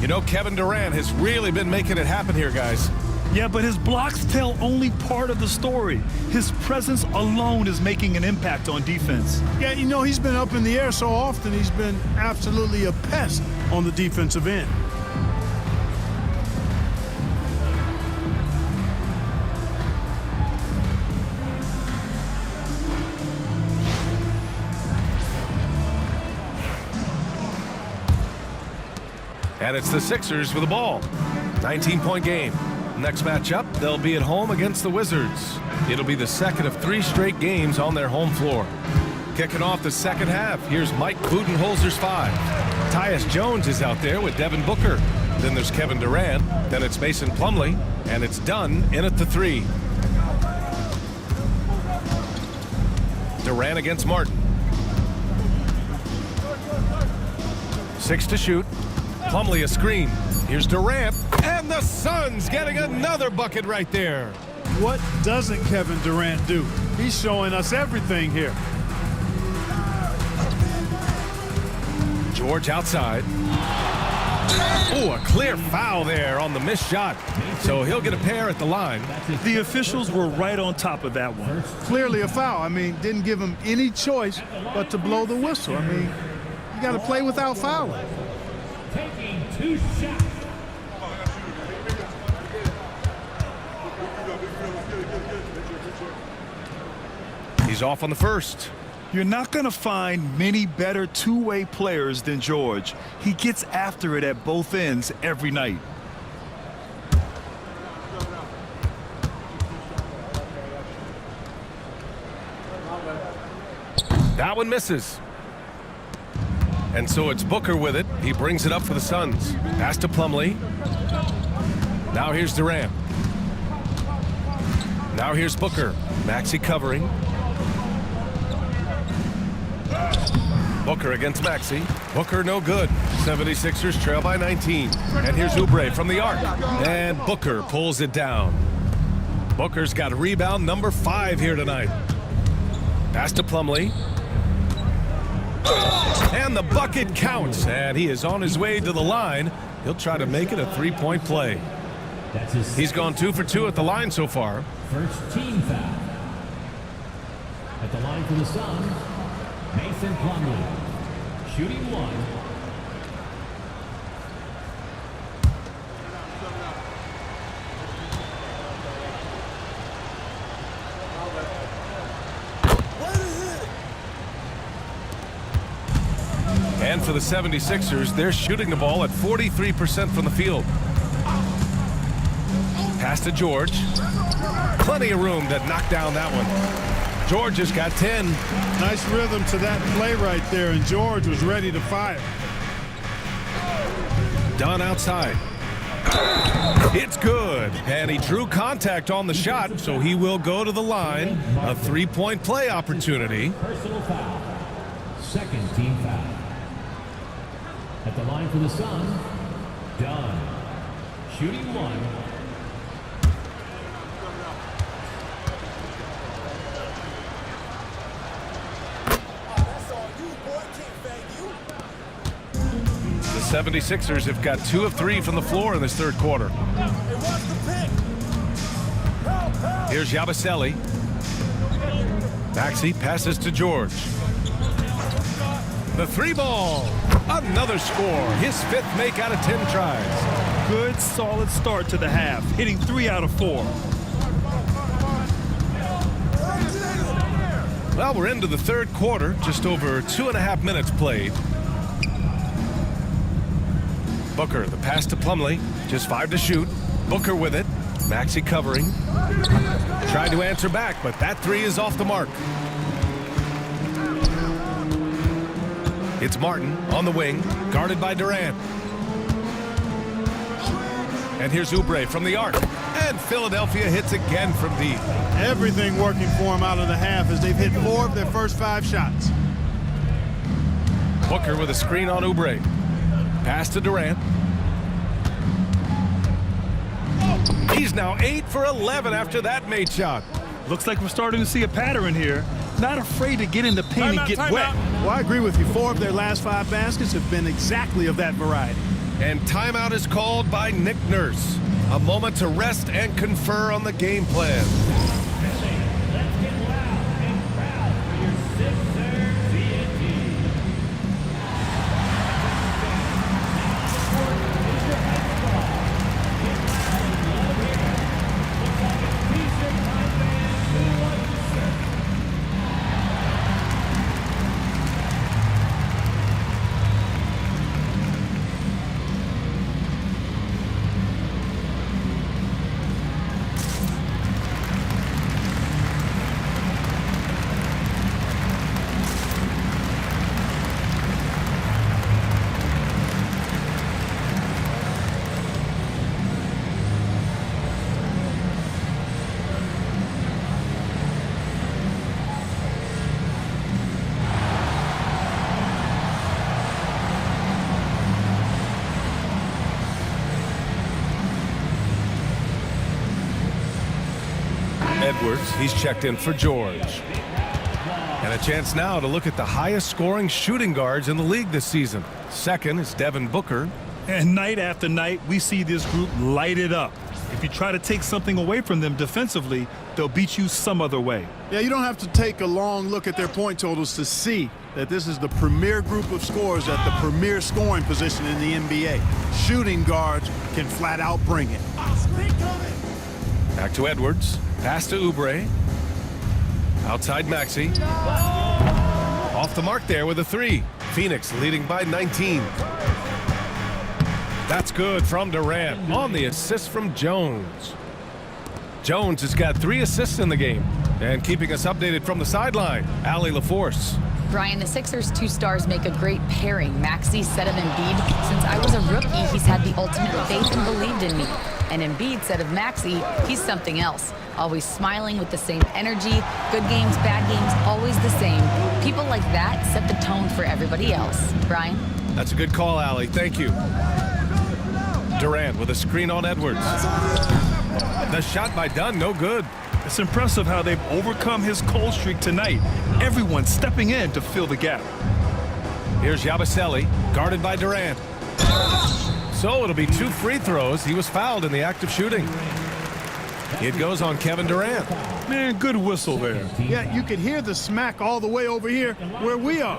You know, Kevin Durant has really been making it happen here, guys. Yeah, but his blocks tell only part of the story. His presence alone is making an impact on defense. Yeah, you know, he's been up in the air so often, he's been absolutely a pest on the defensive end. And it's the Sixers with the ball. 19-point game. Next matchup, they'll be at home against the Wizards. It'll be the second of 3 straight games on their home floor. Kicking off the second half, here's Mike Budenholzer's 5. Tyus Jones is out there with Devin Booker. Then there's Kevin Durant. Then it's Mason Plumlee. And it's Dunn in at the 3. Durant against Martin. 6 to shoot. Plumlee a screen. Here's Durant, and the Suns getting another bucket right there. What doesn't Kevin Durant do? He's showing us everything here. George outside. Oh, a clear foul there on the missed shot. So he'll get a pair at the line. The officials were right on top of that one. Clearly a foul. I mean, didn't give him any choice but to blow the whistle. I mean, you got to play without fouling. Taking 2 shots. He's off on the first. You're not going to find many better two-way players than George. He gets after it at both ends every night. That one misses. And so it's Booker with it. He brings it up for the Suns. Pass to Plumlee. Now here's Durant. Now here's Booker. Maxey covering. Booker against Maxey. Booker no good. 76ers trail by 19. And here's Oubre from the arc. And Booker pulls it down. Booker's got rebound number 5 here tonight. Pass to Plumlee. And the bucket counts, and he is on his way to the line. He'll try to make it a 3-point play. He's gone 2 for 2 at the line so far. First team foul. At the line for the Suns, Mason Plumlee. Shooting 1. And for the 76ers, they're shooting the ball at 43% from the field. Pass to George. Plenty of room to knock down that one. George has got 10. Nice rhythm to that play right there, and George was ready to fire. Dunn outside. It's good. And he drew contact on the shot, so he will go to the line. A 3-point play opportunity. Personal foul. Second team foul. At the line for the Suns, Dunn. Shooting 1. The 76ers have got 2 of 3 from the floor in this 3rd quarter. Here's Yabusele. Maxey passes to George. The 3 ball. Another score. His 5th make out of 10 tries. good, solid start to the half, hitting 3 out of 4. Well, we're into the third quarter, just over 2.5 minutes played. Booker, the pass to Plumlee, just 5 to shoot. Booker with it, Maxey covering. Tried to answer back, but that 3 is off the mark. It's Martin on the wing, guarded by Durant. And here's Oubre from the arc. And Philadelphia hits again from deep. Everything working for them out of the half as they've hit 4 of their first 5 shots. Booker with a screen on Oubre. Pass to Durant. He's now 8 for 11 after that made shot. Looks like we're starting to see a pattern here. Not afraid to get in the paint and get wet. Well, I agree with you. 4 of their last 5 baskets have been exactly of that variety. And timeout is called by Nick Nurse. A moment to rest and confer on the game plan. Edwards, he's checked in for George. And a chance now to look at the highest scoring shooting guards in the league this season. Second is Devin Booker. And night after night, we see this group light it up. If you try to take something away from them defensively, they'll beat you some other way. Yeah, you don't have to take a long look at their point totals to see that this is the premier group of scorers at the premier scoring position in the NBA. Shooting guards can flat out bring it. Back to Edwards. Pass to Oubre. Outside Maxey. Off the mark there with a 3. Phoenix leading by 19. That's good from Durant on the assist from Jones. Jones has got 3 assists in the game. And keeping us updated from the sideline, Allie LaForce. Brian, the Sixers' 2 stars make a great pairing. Maxey said of Embiid, since I was a rookie, he's had the ultimate faith and believed in me. And Embiid said of Maxey, he's something else. Always smiling with the same energy. Good games, bad games, always the same. People like that set the tone for everybody else. Brian? That's a good call, Allie. Thank you. Durant with a screen on Edwards. The shot by Dunn, no good. It's impressive how they've overcome his cold streak tonight. Everyone stepping in to fill the gap. Here's Yabusele, guarded by Durant. So it'll be 2 free throws. He was fouled in the act of shooting. It goes on Kevin Durant. Man, good whistle there. Yeah, you can hear the smack all the way over here where we are.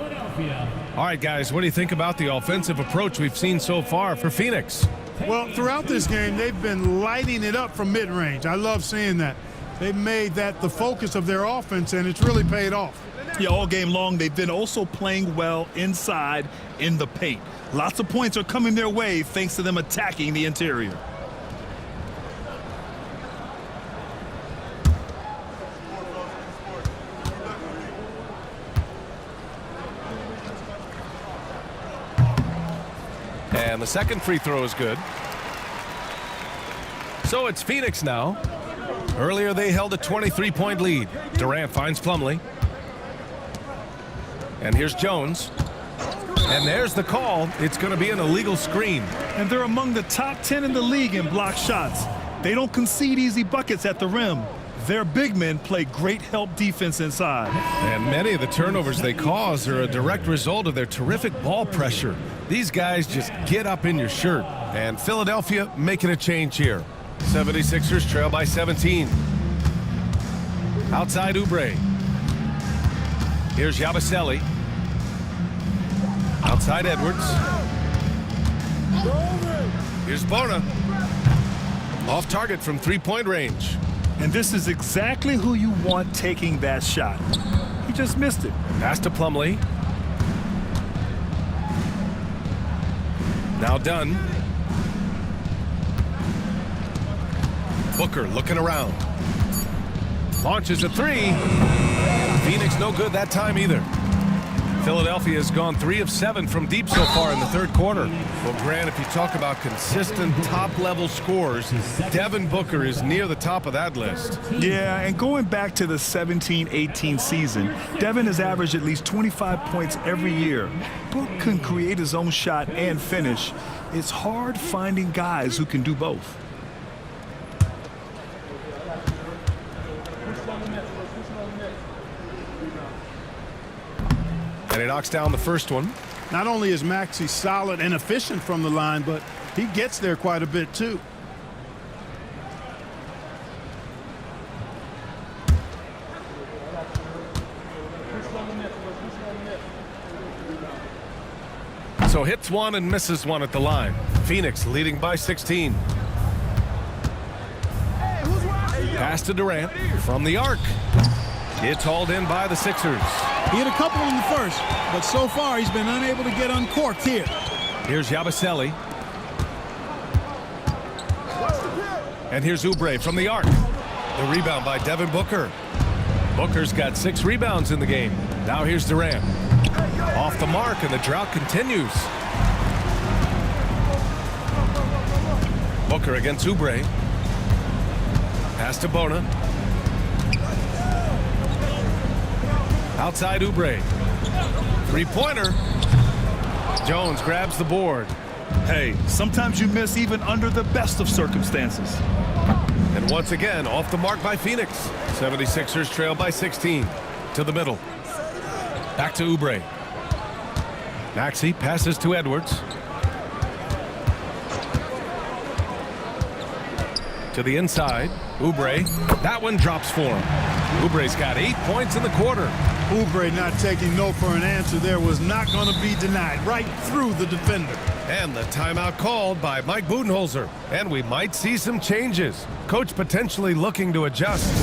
All right, guys, what do you think about the offensive approach we've seen so far for Phoenix? Well, throughout this game, they've been lighting it up from mid-range. I love seeing that. They've made that the focus of their offense, and it's really paid off. Yeah, all game long, they've been also playing well inside in the paint. Lots of points are coming their way thanks to them attacking the interior. And the second free throw is good. So it's Phoenix now. Earlier they held a 23-point lead. Durant finds Plumlee. And here's Jones. And there's the call. It's going to be an illegal screen. And they're among the top 10 in the league in block shots. They don't concede easy buckets at the rim. Their big men play great help defense inside. And many of the turnovers they cause are a direct result of their terrific ball pressure. These guys just get up in your shirt. And Philadelphia making a change here. 76ers trail by 17. Outside Oubre. Here's Yabusele. Outside Edwards. Here's Bona. Off target from three-point range. And this is exactly who you want taking that shot. He just missed it. Pass to Plumlee. Now Dunn. Booker looking around. Launches a three. Phoenix no good that time either. Philadelphia has gone 3 of 7 from deep so far in the third quarter. Well, Grant, if you talk about consistent top-level scores, Devin Booker is near the top of that list. Yeah, and going back to the 17-18 season, Devin has averaged at least 25 points every year. Book can create his own shot and finish. It's hard finding guys who can do both. And he knocks down the first one. Not only is Maxey solid and efficient from the line, but he gets there quite a bit too. So hits one and misses one at the line. Phoenix leading by 16. Pass to Durant from the arc. It's hauled in by the Sixers. He hit a couple in the first, but so far he's been unable to get uncorked here. Here's Yabusele. And here's Oubre from the arc. The rebound by Devin Booker. Booker's got 6 rebounds in the game. Now here's Durant. Off the mark, and the drought continues. Booker against Oubre. Pass to Bona. Outside Oubre. Three-pointer. Jones grabs the board. Hey, sometimes you miss even under the best of circumstances. And once again, off the mark by Phoenix. 76ers trail by 16. To the middle. Back to Oubre. Maxey passes to Edwards. To the inside. Oubre. That one drops for him. Oubre's got 8 points in the quarter. Oubre not taking no for an answer there was not going to be denied. Right through the defender. And the timeout called by Mike Budenholzer. And we might see some changes. Coach potentially looking to adjust.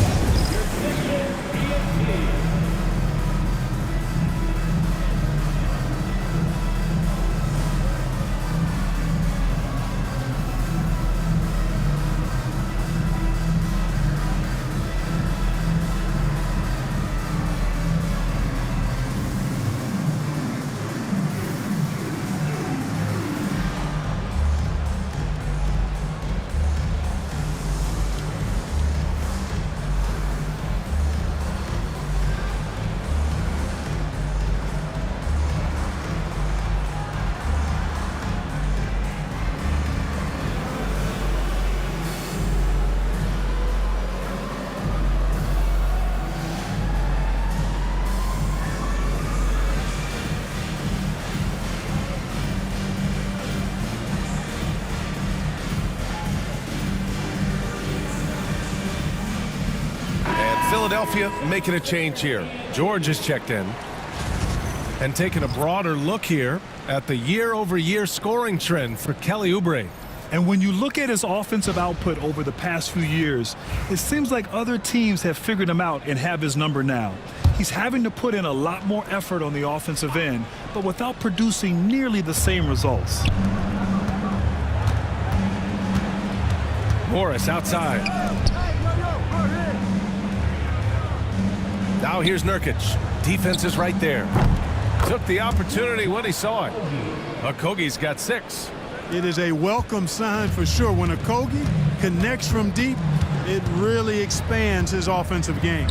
Philadelphia making a change here. George has checked in and taking a broader look here at the year-over-year scoring trend for Kelly Oubre. And when you look at his offensive output over the past few years, it seems like other teams have figured him out and have his number now. He's having to put in a lot more effort on the offensive end, but without producing nearly the same results. Morris outside. Now here's Nurkic. Defense is right there. Took the opportunity when he saw it. Okogie's got 6. It is a welcome sign for sure. When Okogie connects from deep, it really expands his offensive game.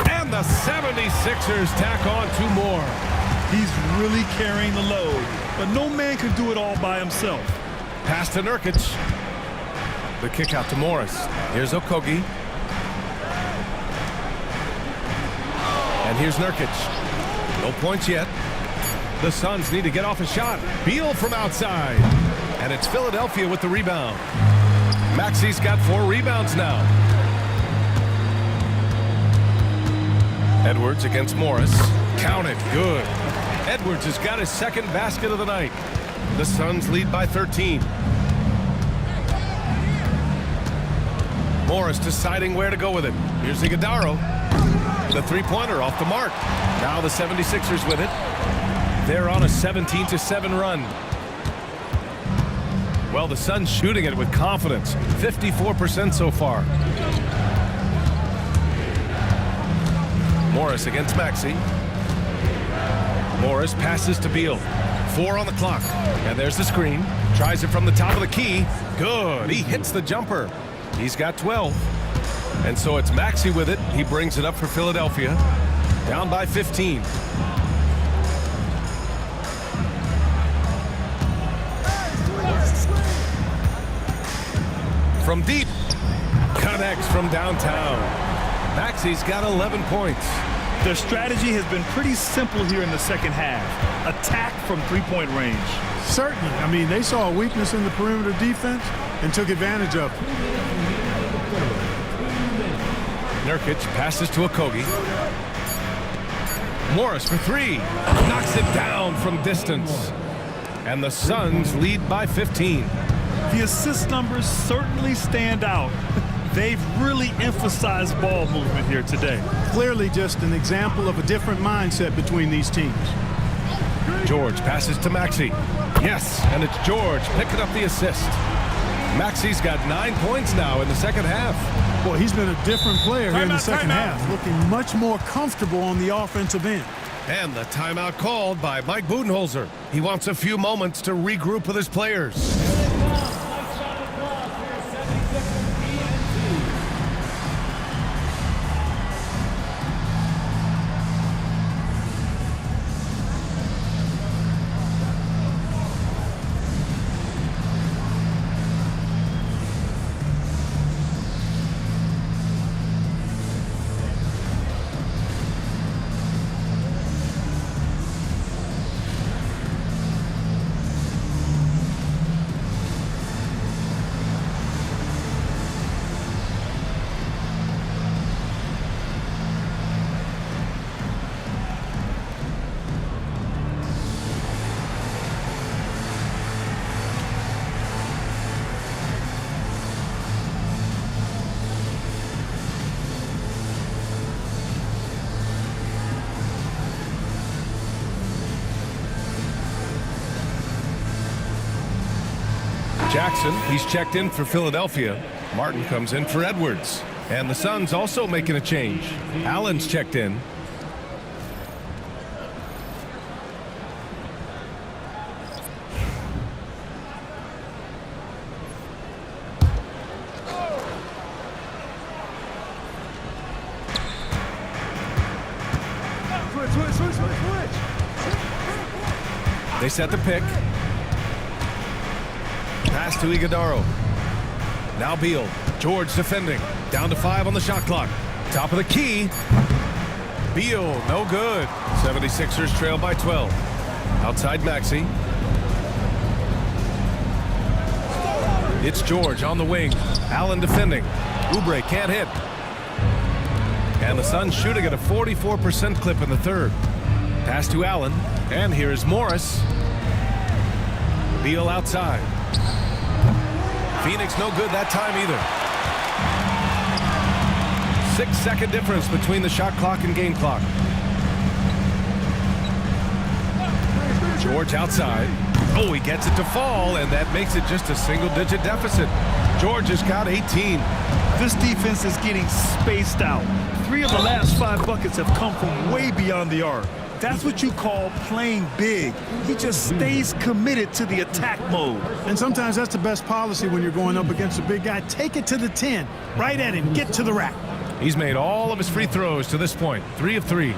And the 76ers tack on 2 more. He's really carrying the load, but no man can do it all by himself. Pass to Nurkic. The kick out to Morris. Here's Okogie. And here's Nurkic. No points yet. The Suns need to get off a shot. Beal from outside. And it's Philadelphia with the rebound. Maxey's got 4 rebounds now. Edwards against Morris. Count it. Good. Edwards has got his 2nd basket of the night. The Suns lead by 13. Morris deciding where to go with it. Here's Iguodaro. The three-pointer off the mark. Now the 76ers with it. They're on a 17-7 run. Well, the Suns shooting it with confidence. 54% so far. Morris against Maxey. Morris passes to Beal. 4 on the clock. And there's the screen. Tries it from the top of the key. Good. He hits the jumper. He's got 12. And so it's Maxey with it. He brings it up for Philadelphia. Down by 15. From deep. Connects from downtown. Maxey's got 11 points. Their strategy has been pretty simple here in the second half. Attack from three-point range. Certainly. I mean, they saw a weakness in the perimeter defense and took advantage of it. Nurkic passes to Okogie. Morris for 3. Knocks it down from distance. And the Suns lead by 15. The assist numbers certainly stand out. They've really emphasized ball movement here today. Clearly just an example of a different mindset between these teams. George passes to Maxey. Yes, and it's George picking up the assist. Maxey's got 9 points now in the second half. Well, he's been a different player here in the second half, looking much more comfortable on the offensive end. And the timeout called by Mike Budenholzer. He wants a few moments to regroup with his players. Jackson, he's checked in for Philadelphia. Martin comes in for Edwards. And the Suns also making a change. Allen's checked in. They set the pick. Pass to Iguodaro. Now Beal. George defending. Down to 5 on the shot clock. Top of the key. Beal, no good. 76ers trail by 12. Outside Maxey. It's George on the wing. Allen defending. Oubre can't hit. And the Suns shooting at a 44% clip in the third. Pass to Allen. And here's Morris. Beal outside. Phoenix no good that time either. 6-second difference between the shot clock and game clock. George outside. Oh, he gets it to fall, and that makes it just a single-digit deficit. George has got 18. This defense is getting spaced out. 3 of the last 5 buckets have come from way beyond the arc. That's what you call playing big. He just stays committed to the attack mode. And sometimes that's the best policy when you're going up against a big guy. Take it to the 10. Right at him. Get to the rack. He's made all of his free throws to this point. 3 of 3.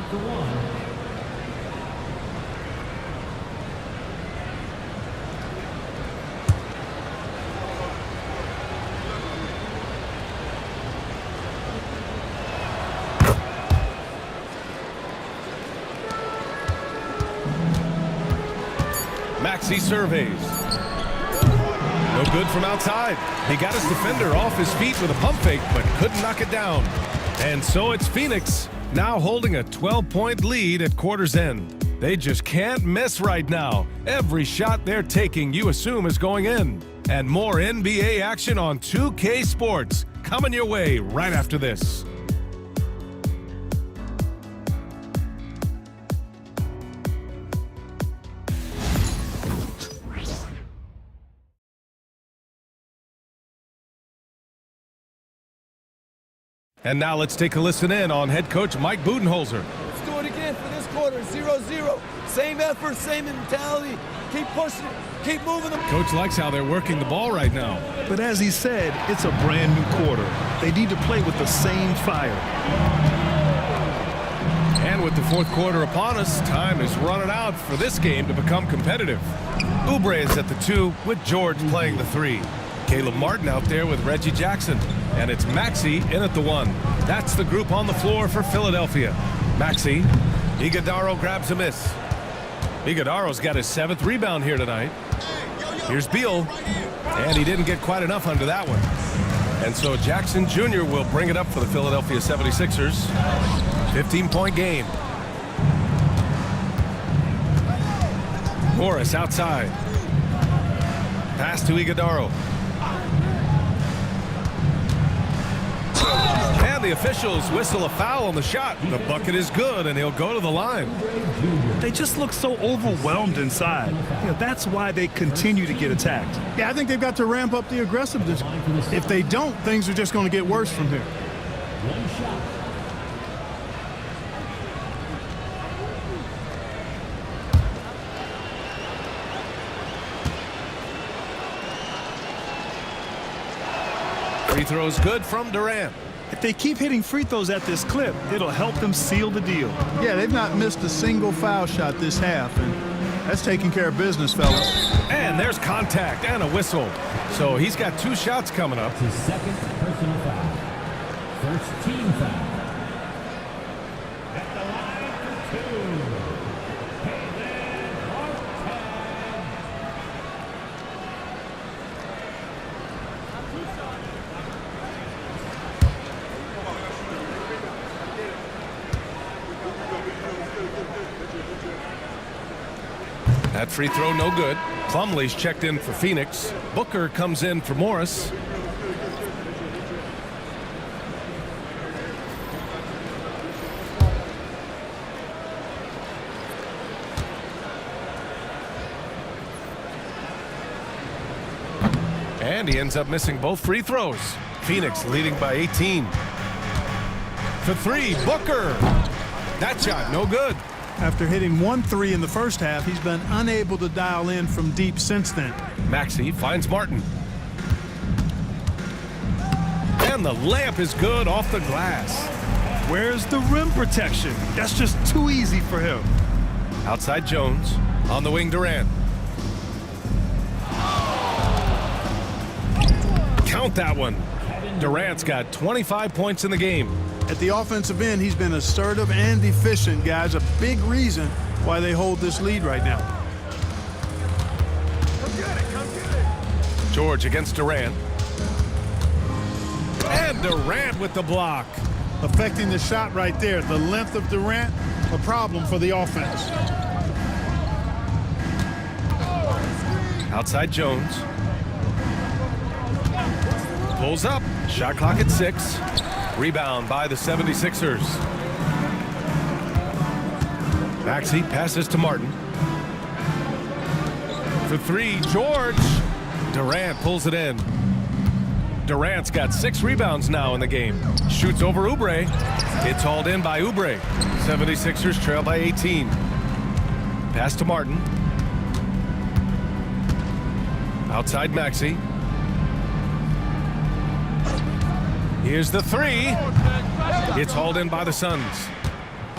Maxey surveys. No good from outside. He got his defender off his feet with a pump fake, but couldn't knock it down. And so it's Phoenix, now holding a 12-point lead at quarter's end. They just can't miss right now. Every shot they're taking, you assume, is going in. And more NBA action on 2K Sports. coming your way right after this. And now let's take a listen in on head coach Mike Budenholzer. Let's do it again for this quarter, 0-0. Same effort, same mentality. Keep pushing it, keep moving them. Coach likes how they're working the ball right now. But as he said, it's a brand new quarter. They need to play with the same fire. And with the fourth quarter upon us, time is running out for this game to become competitive. Oubre is at the 2 with George playing the 3. Caleb Martin out there with Reggie Jackson. And it's Maxey in at the 1. That's the group on the floor for Philadelphia. Maxey, Iguodaro grabs a miss. Iguodaro's got his 7th rebound here tonight. Here's Beal, and he didn't get quite enough under that one. And so Jackson Jr. will bring it up for the Philadelphia 76ers. 15-point game. Morris outside. Pass to Iguodaro. And the officials whistle a foul on the shot. The bucket is good, and he'll go to the line. They just look so overwhelmed inside. You know, that's why they continue to get attacked. Yeah, I think they've got to ramp up the aggressiveness. If they don't, things are just going to get worse from here. Free throws good from Durant. If they keep hitting free throws at this clip, it'll help them seal the deal. Yeah, they've not missed a single foul shot this half, and that's taking care of business, fellas. And there's contact and a whistle. So he's got 2 shots coming up. It's his 2nd personal foul. First team foul. At the line for 2. That free throw no good. Plumlee's checked in for Phoenix. Booker comes in for Morris. And he ends up missing both free throws. Phoenix leading by 18. For 3, Booker. That shot no good. After hitting 1 3 in the first half, he's been unable to dial in from deep since then. Maxey finds Martin. And the layup is good off the glass. Where's the rim protection? That's just too easy for him. Outside Jones. On the wing, Durant. Count that one. Durant's got 25 points in the game. At the offensive end, he's been assertive and efficient, guys. A big reason why they hold this lead right now. George against Durant. And Durant with the block. Affecting the shot right there. The length of Durant, a problem for the offense. Outside Jones. Pulls up. Shot clock at 6. Rebound by the 76ers. Maxey passes to Martin. For 3, George. Durant pulls it in. Durant's got 6 rebounds now in the game. Shoots over Oubre. It's hauled in by Oubre. 76ers trail by 18. Pass to Martin. Outside Maxey. Here's the 3. It's hauled in by the Suns.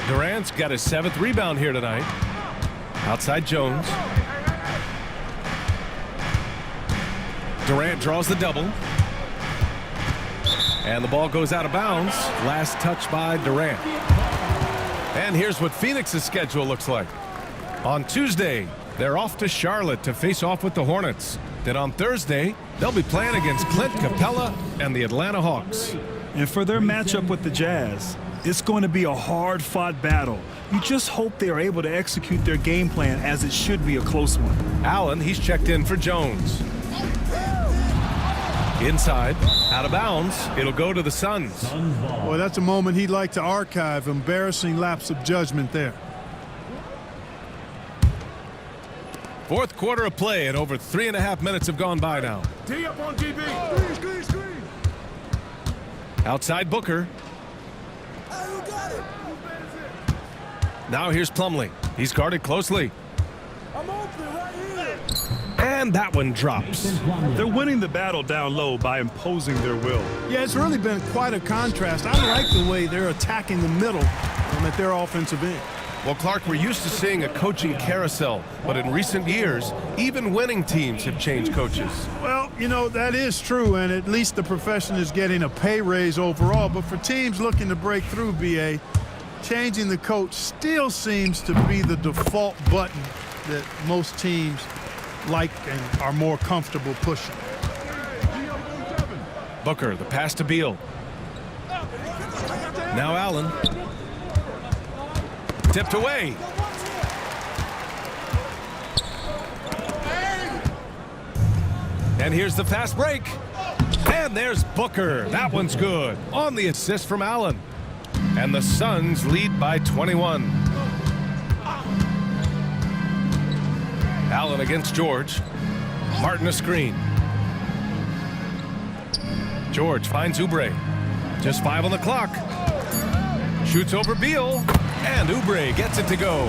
Durant's got his 7th rebound here tonight. Outside Jones. Durant draws the double. And the ball goes out of bounds. Last touch by Durant. And here's what Phoenix's schedule looks like. On Tuesday, they're off to Charlotte to face off with the Hornets. Then on Thursday, they'll be playing against Clint Capella and the Atlanta Hawks. And for their matchup with the Jazz, it's going to be a hard-fought battle. You just hope they are able to execute their game plan, as it should be a close one. Allen, he's checked in for Jones. Inside, out of bounds. It'll go to the Suns. Boy, that's a moment he'd like to archive. Embarrassing lapse of judgment there. Fourth quarter of play, and over 3.5 minutes have gone by now. Tee up on DB. Screen. Outside Booker. Now here's Plumlee. He's guarded closely. I'm open right here. And that one drops. They're winning the battle down low by imposing their will. Yeah, it's really been quite a contrast. I like the way they're attacking the middle at their offensive end. Well, Clark, we're used to seeing a coaching carousel, but in recent years, even winning teams have changed coaches. Well, you know, that is true, and at least the profession is getting a pay raise overall. But for teams looking to break through, BA, changing the coach still seems to be the default button that most teams like and are more comfortable pushing. Booker, the pass to Beal. Now Allen. Tipped away. And here's the fast break. And there's Booker. That one's good. On the assist from Allen. And the Suns lead by 21. Allen against George. Martin a screen. George finds Oubre. Just 5 on the clock. Shoots over Beal. And Oubre gets it to go.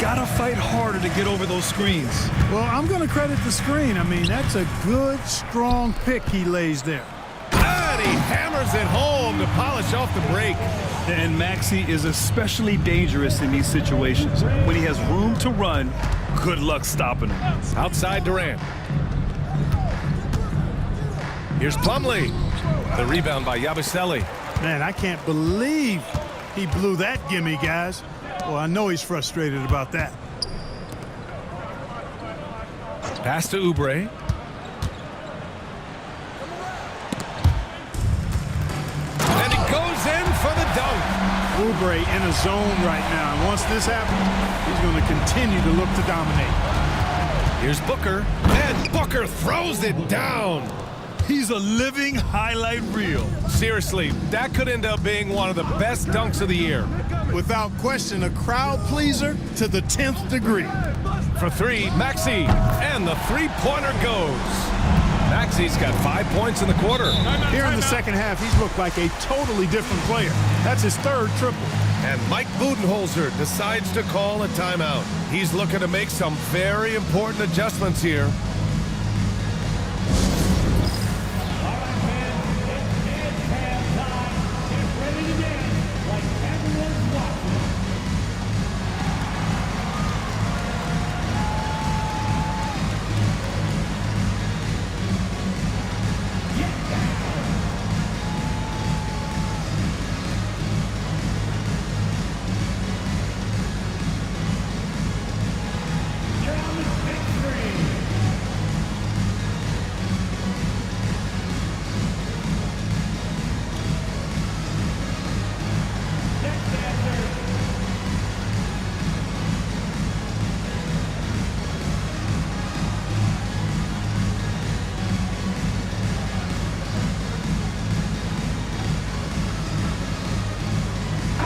Gotta fight harder to get over those screens. Well, I'm going to credit the screen. I mean, that's a good, strong pick he lays there. And he hammers it home to polish off the break. And Maxey is especially dangerous in these situations. When he has room to run, good luck stopping him. Outside Durant. Here's Plumlee. The rebound by Yabusele. Man, I can't believe he blew that gimme, guys. Well, I know he's frustrated about that. Pass to Oubre. And he goes in for the dunk. Oubre in a zone right now. And once this happens, he's going to continue to look to dominate. Here's Booker. And Booker throws it down. He's a living highlight reel. Seriously, that could end up being one of the best dunks of the year. Without question, a crowd pleaser to the 10th degree. For 3, Maxey. And the three-pointer goes. Maxey's got 5 points in the quarter. Here in the second half, he's looked like a totally different player. That's his 3rd triple. And Mike Budenholzer decides to call a timeout. He's looking to make some very important adjustments here.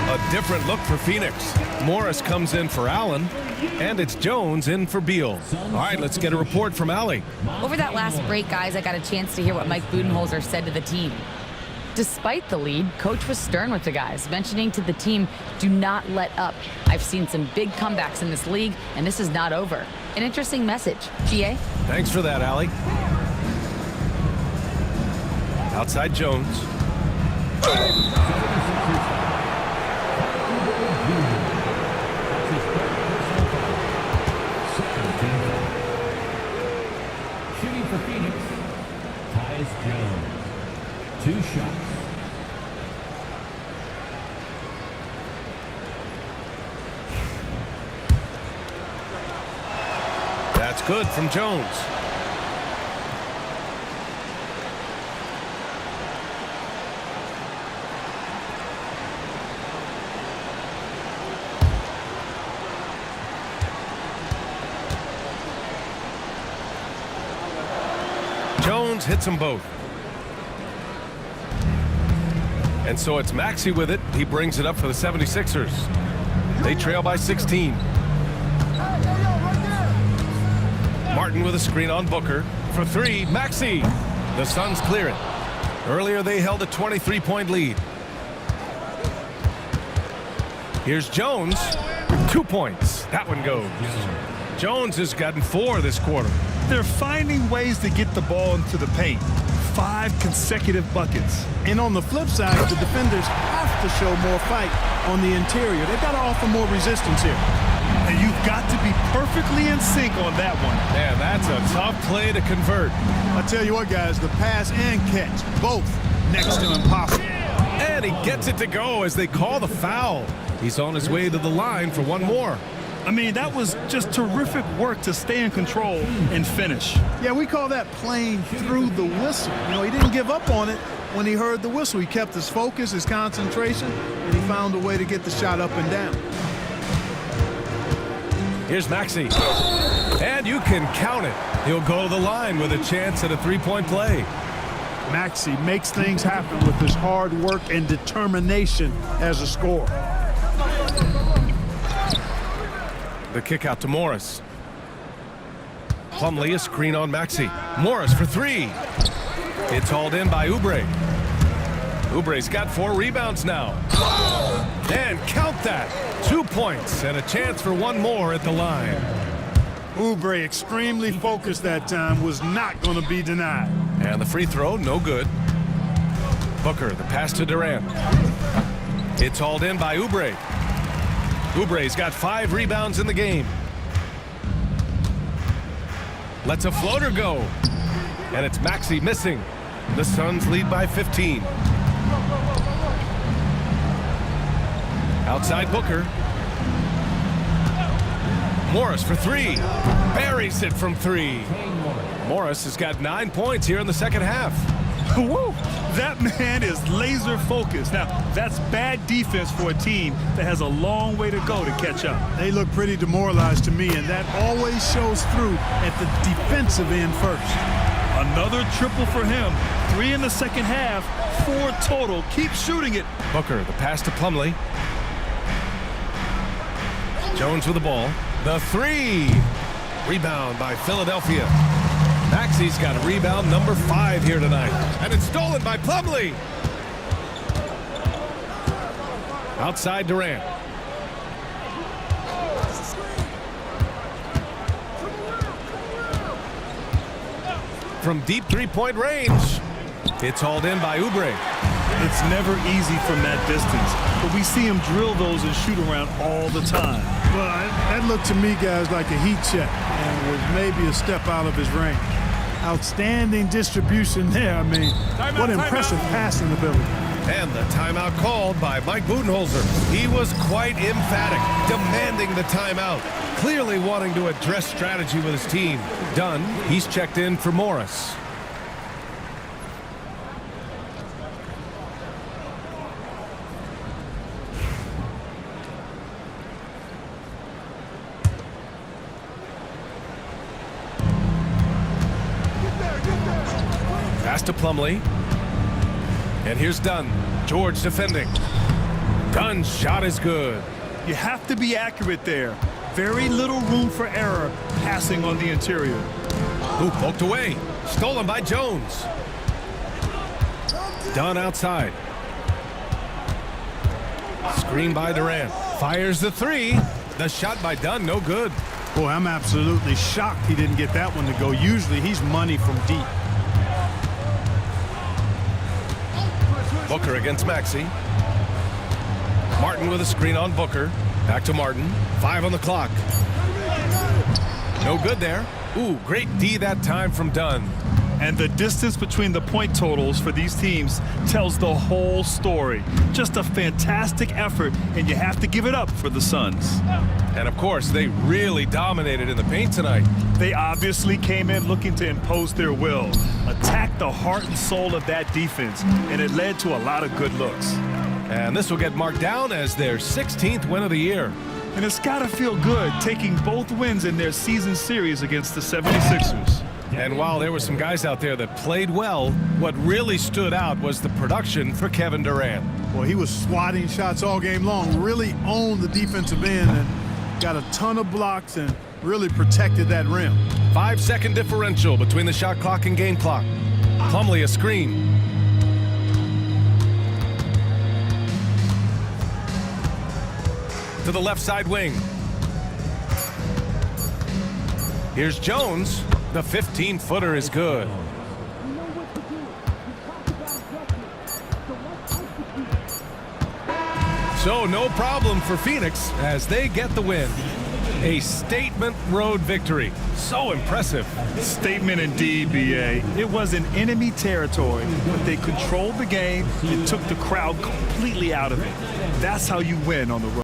A different look for Phoenix. Morris comes in for Allen, and it's Jones in for Beal. All right, let's get a report from Allie. Over that last break, guys, I got a chance to hear what Mike Budenholzer said to the team. Despite the lead, Coach was stern with the guys, mentioning to the team, do not let up. I've seen some big comebacks in this league, and this is not over. An interesting message. GA? Thanks for that, Allie. Outside Jones. Shooting for Phoenix, Tyus Jones. 2 shots. That's good from Jones. Jones hits them both. And so it's Maxey with it. He brings it up for the 76ers. They trail by 16. Martin with a screen on Booker. For three, Maxey. The Suns clear it. Earlier they held a 23-point lead. Here's Jones. 2 points. That one goes. Jones has gotten 4 this quarter. They're finding ways to get the ball into the paint. 5 consecutive buckets. And on the flip side, the defenders have to show more fight on the interior. They've got to offer more resistance here. And you've got to be perfectly in sync on that one. Man, that's a tough play to convert. I tell you what, guys, the pass and catch, both next to impossible. And he gets it to go as they call the foul. He's on his way to the line for one more. I mean, that was just terrific work to stay in control and finish. Yeah, we call that playing through the whistle. You know, he didn't give up on it when he heard the whistle. He kept his focus, his concentration, and he found a way to get the shot up and down. Here's Maxey. And you can count it. He'll go to the line with a chance at a 3-point play. Maxey makes things happen with his hard work and determination as a scorer. The kick out to Morris. Plumlee, a screen on Maxey. Morris for 3. It's hauled in by Oubre. Oubre's got 4 rebounds now. And count that. 2 points and a chance for one more at the line. Oubre extremely focused that time, was not going to be denied. And the free throw, no good. Booker, the pass to Durant. It's hauled in by Oubre. Oubre's got 5 rebounds in the game. Lets a floater go. And it's Maxey missing. The Suns lead by 15. Outside Booker. Morris for 3. Buries it from 3. Morris has got 9 points here in the second half. Woo! That man is laser focused. Now, that's bad defense for a team that has a long way to go to catch up. They look pretty demoralized to me, and that always shows through at the defensive end first. Another triple for him. 3 in the second half, 4 total. Keep shooting it. Booker, the pass to Plumlee. Jones with the ball. The 3. Rebound by Philadelphia. Maxey's got a rebound number 5 here tonight. And it's stolen by Plumlee. Outside Durant. From deep 3-point range. It's hauled in by Oubre. It's never easy from that distance, but we see him drill those and shoot around all the time. Well, that looked to me, guys, like a heat check and was maybe a step out of his range. Outstanding distribution there. I mean, what impressive passing ability. And the timeout called by Mike Budenholzer. He was quite emphatic, demanding the timeout, clearly wanting to address strategy with his team. Done. He's checked in for Morris. Pass to Plumlee. And here's Dunn. George defending. Dunn's shot is good. You have to be accurate there. Very little room for error passing on the interior. Who poked away. Stolen by Jones. Dunn outside. Screen by Durant. Fires the 3. The shot by Dunn, no good. Boy, I'm absolutely shocked he didn't get that one to go. Usually he's money from deep. Booker against Maxey. Martin with a screen on Booker. Back to Martin. 5 on the clock. No good there. Ooh, great D that time from Dunn. And the distance between the point totals for these teams tells the whole story. Just a fantastic effort, and you have to give it up for the Suns. And of course, they really dominated in the paint tonight. They obviously came in looking to impose their will, attack the heart and soul of that defense, and it led to a lot of good looks. And this will get marked down as their 16th win of the year. And it's got to feel good taking both wins in their season series against the 76ers. And while there were some guys out there that played well, what really stood out was the production for Kevin Durant. Well, he was swatting shots all game long, really owned the defensive end and got a ton of blocks and really protected that rim. 5-second differential between the shot clock and game clock. Plumlee a screen. To the left side wing. Here's Jones. The 15-footer is good. So no problem for Phoenix as they get the win. A statement road victory. So impressive. Statement indeed, BA. It was in enemy territory, but they controlled the game and took the crowd completely out of it. That's how you win on the road.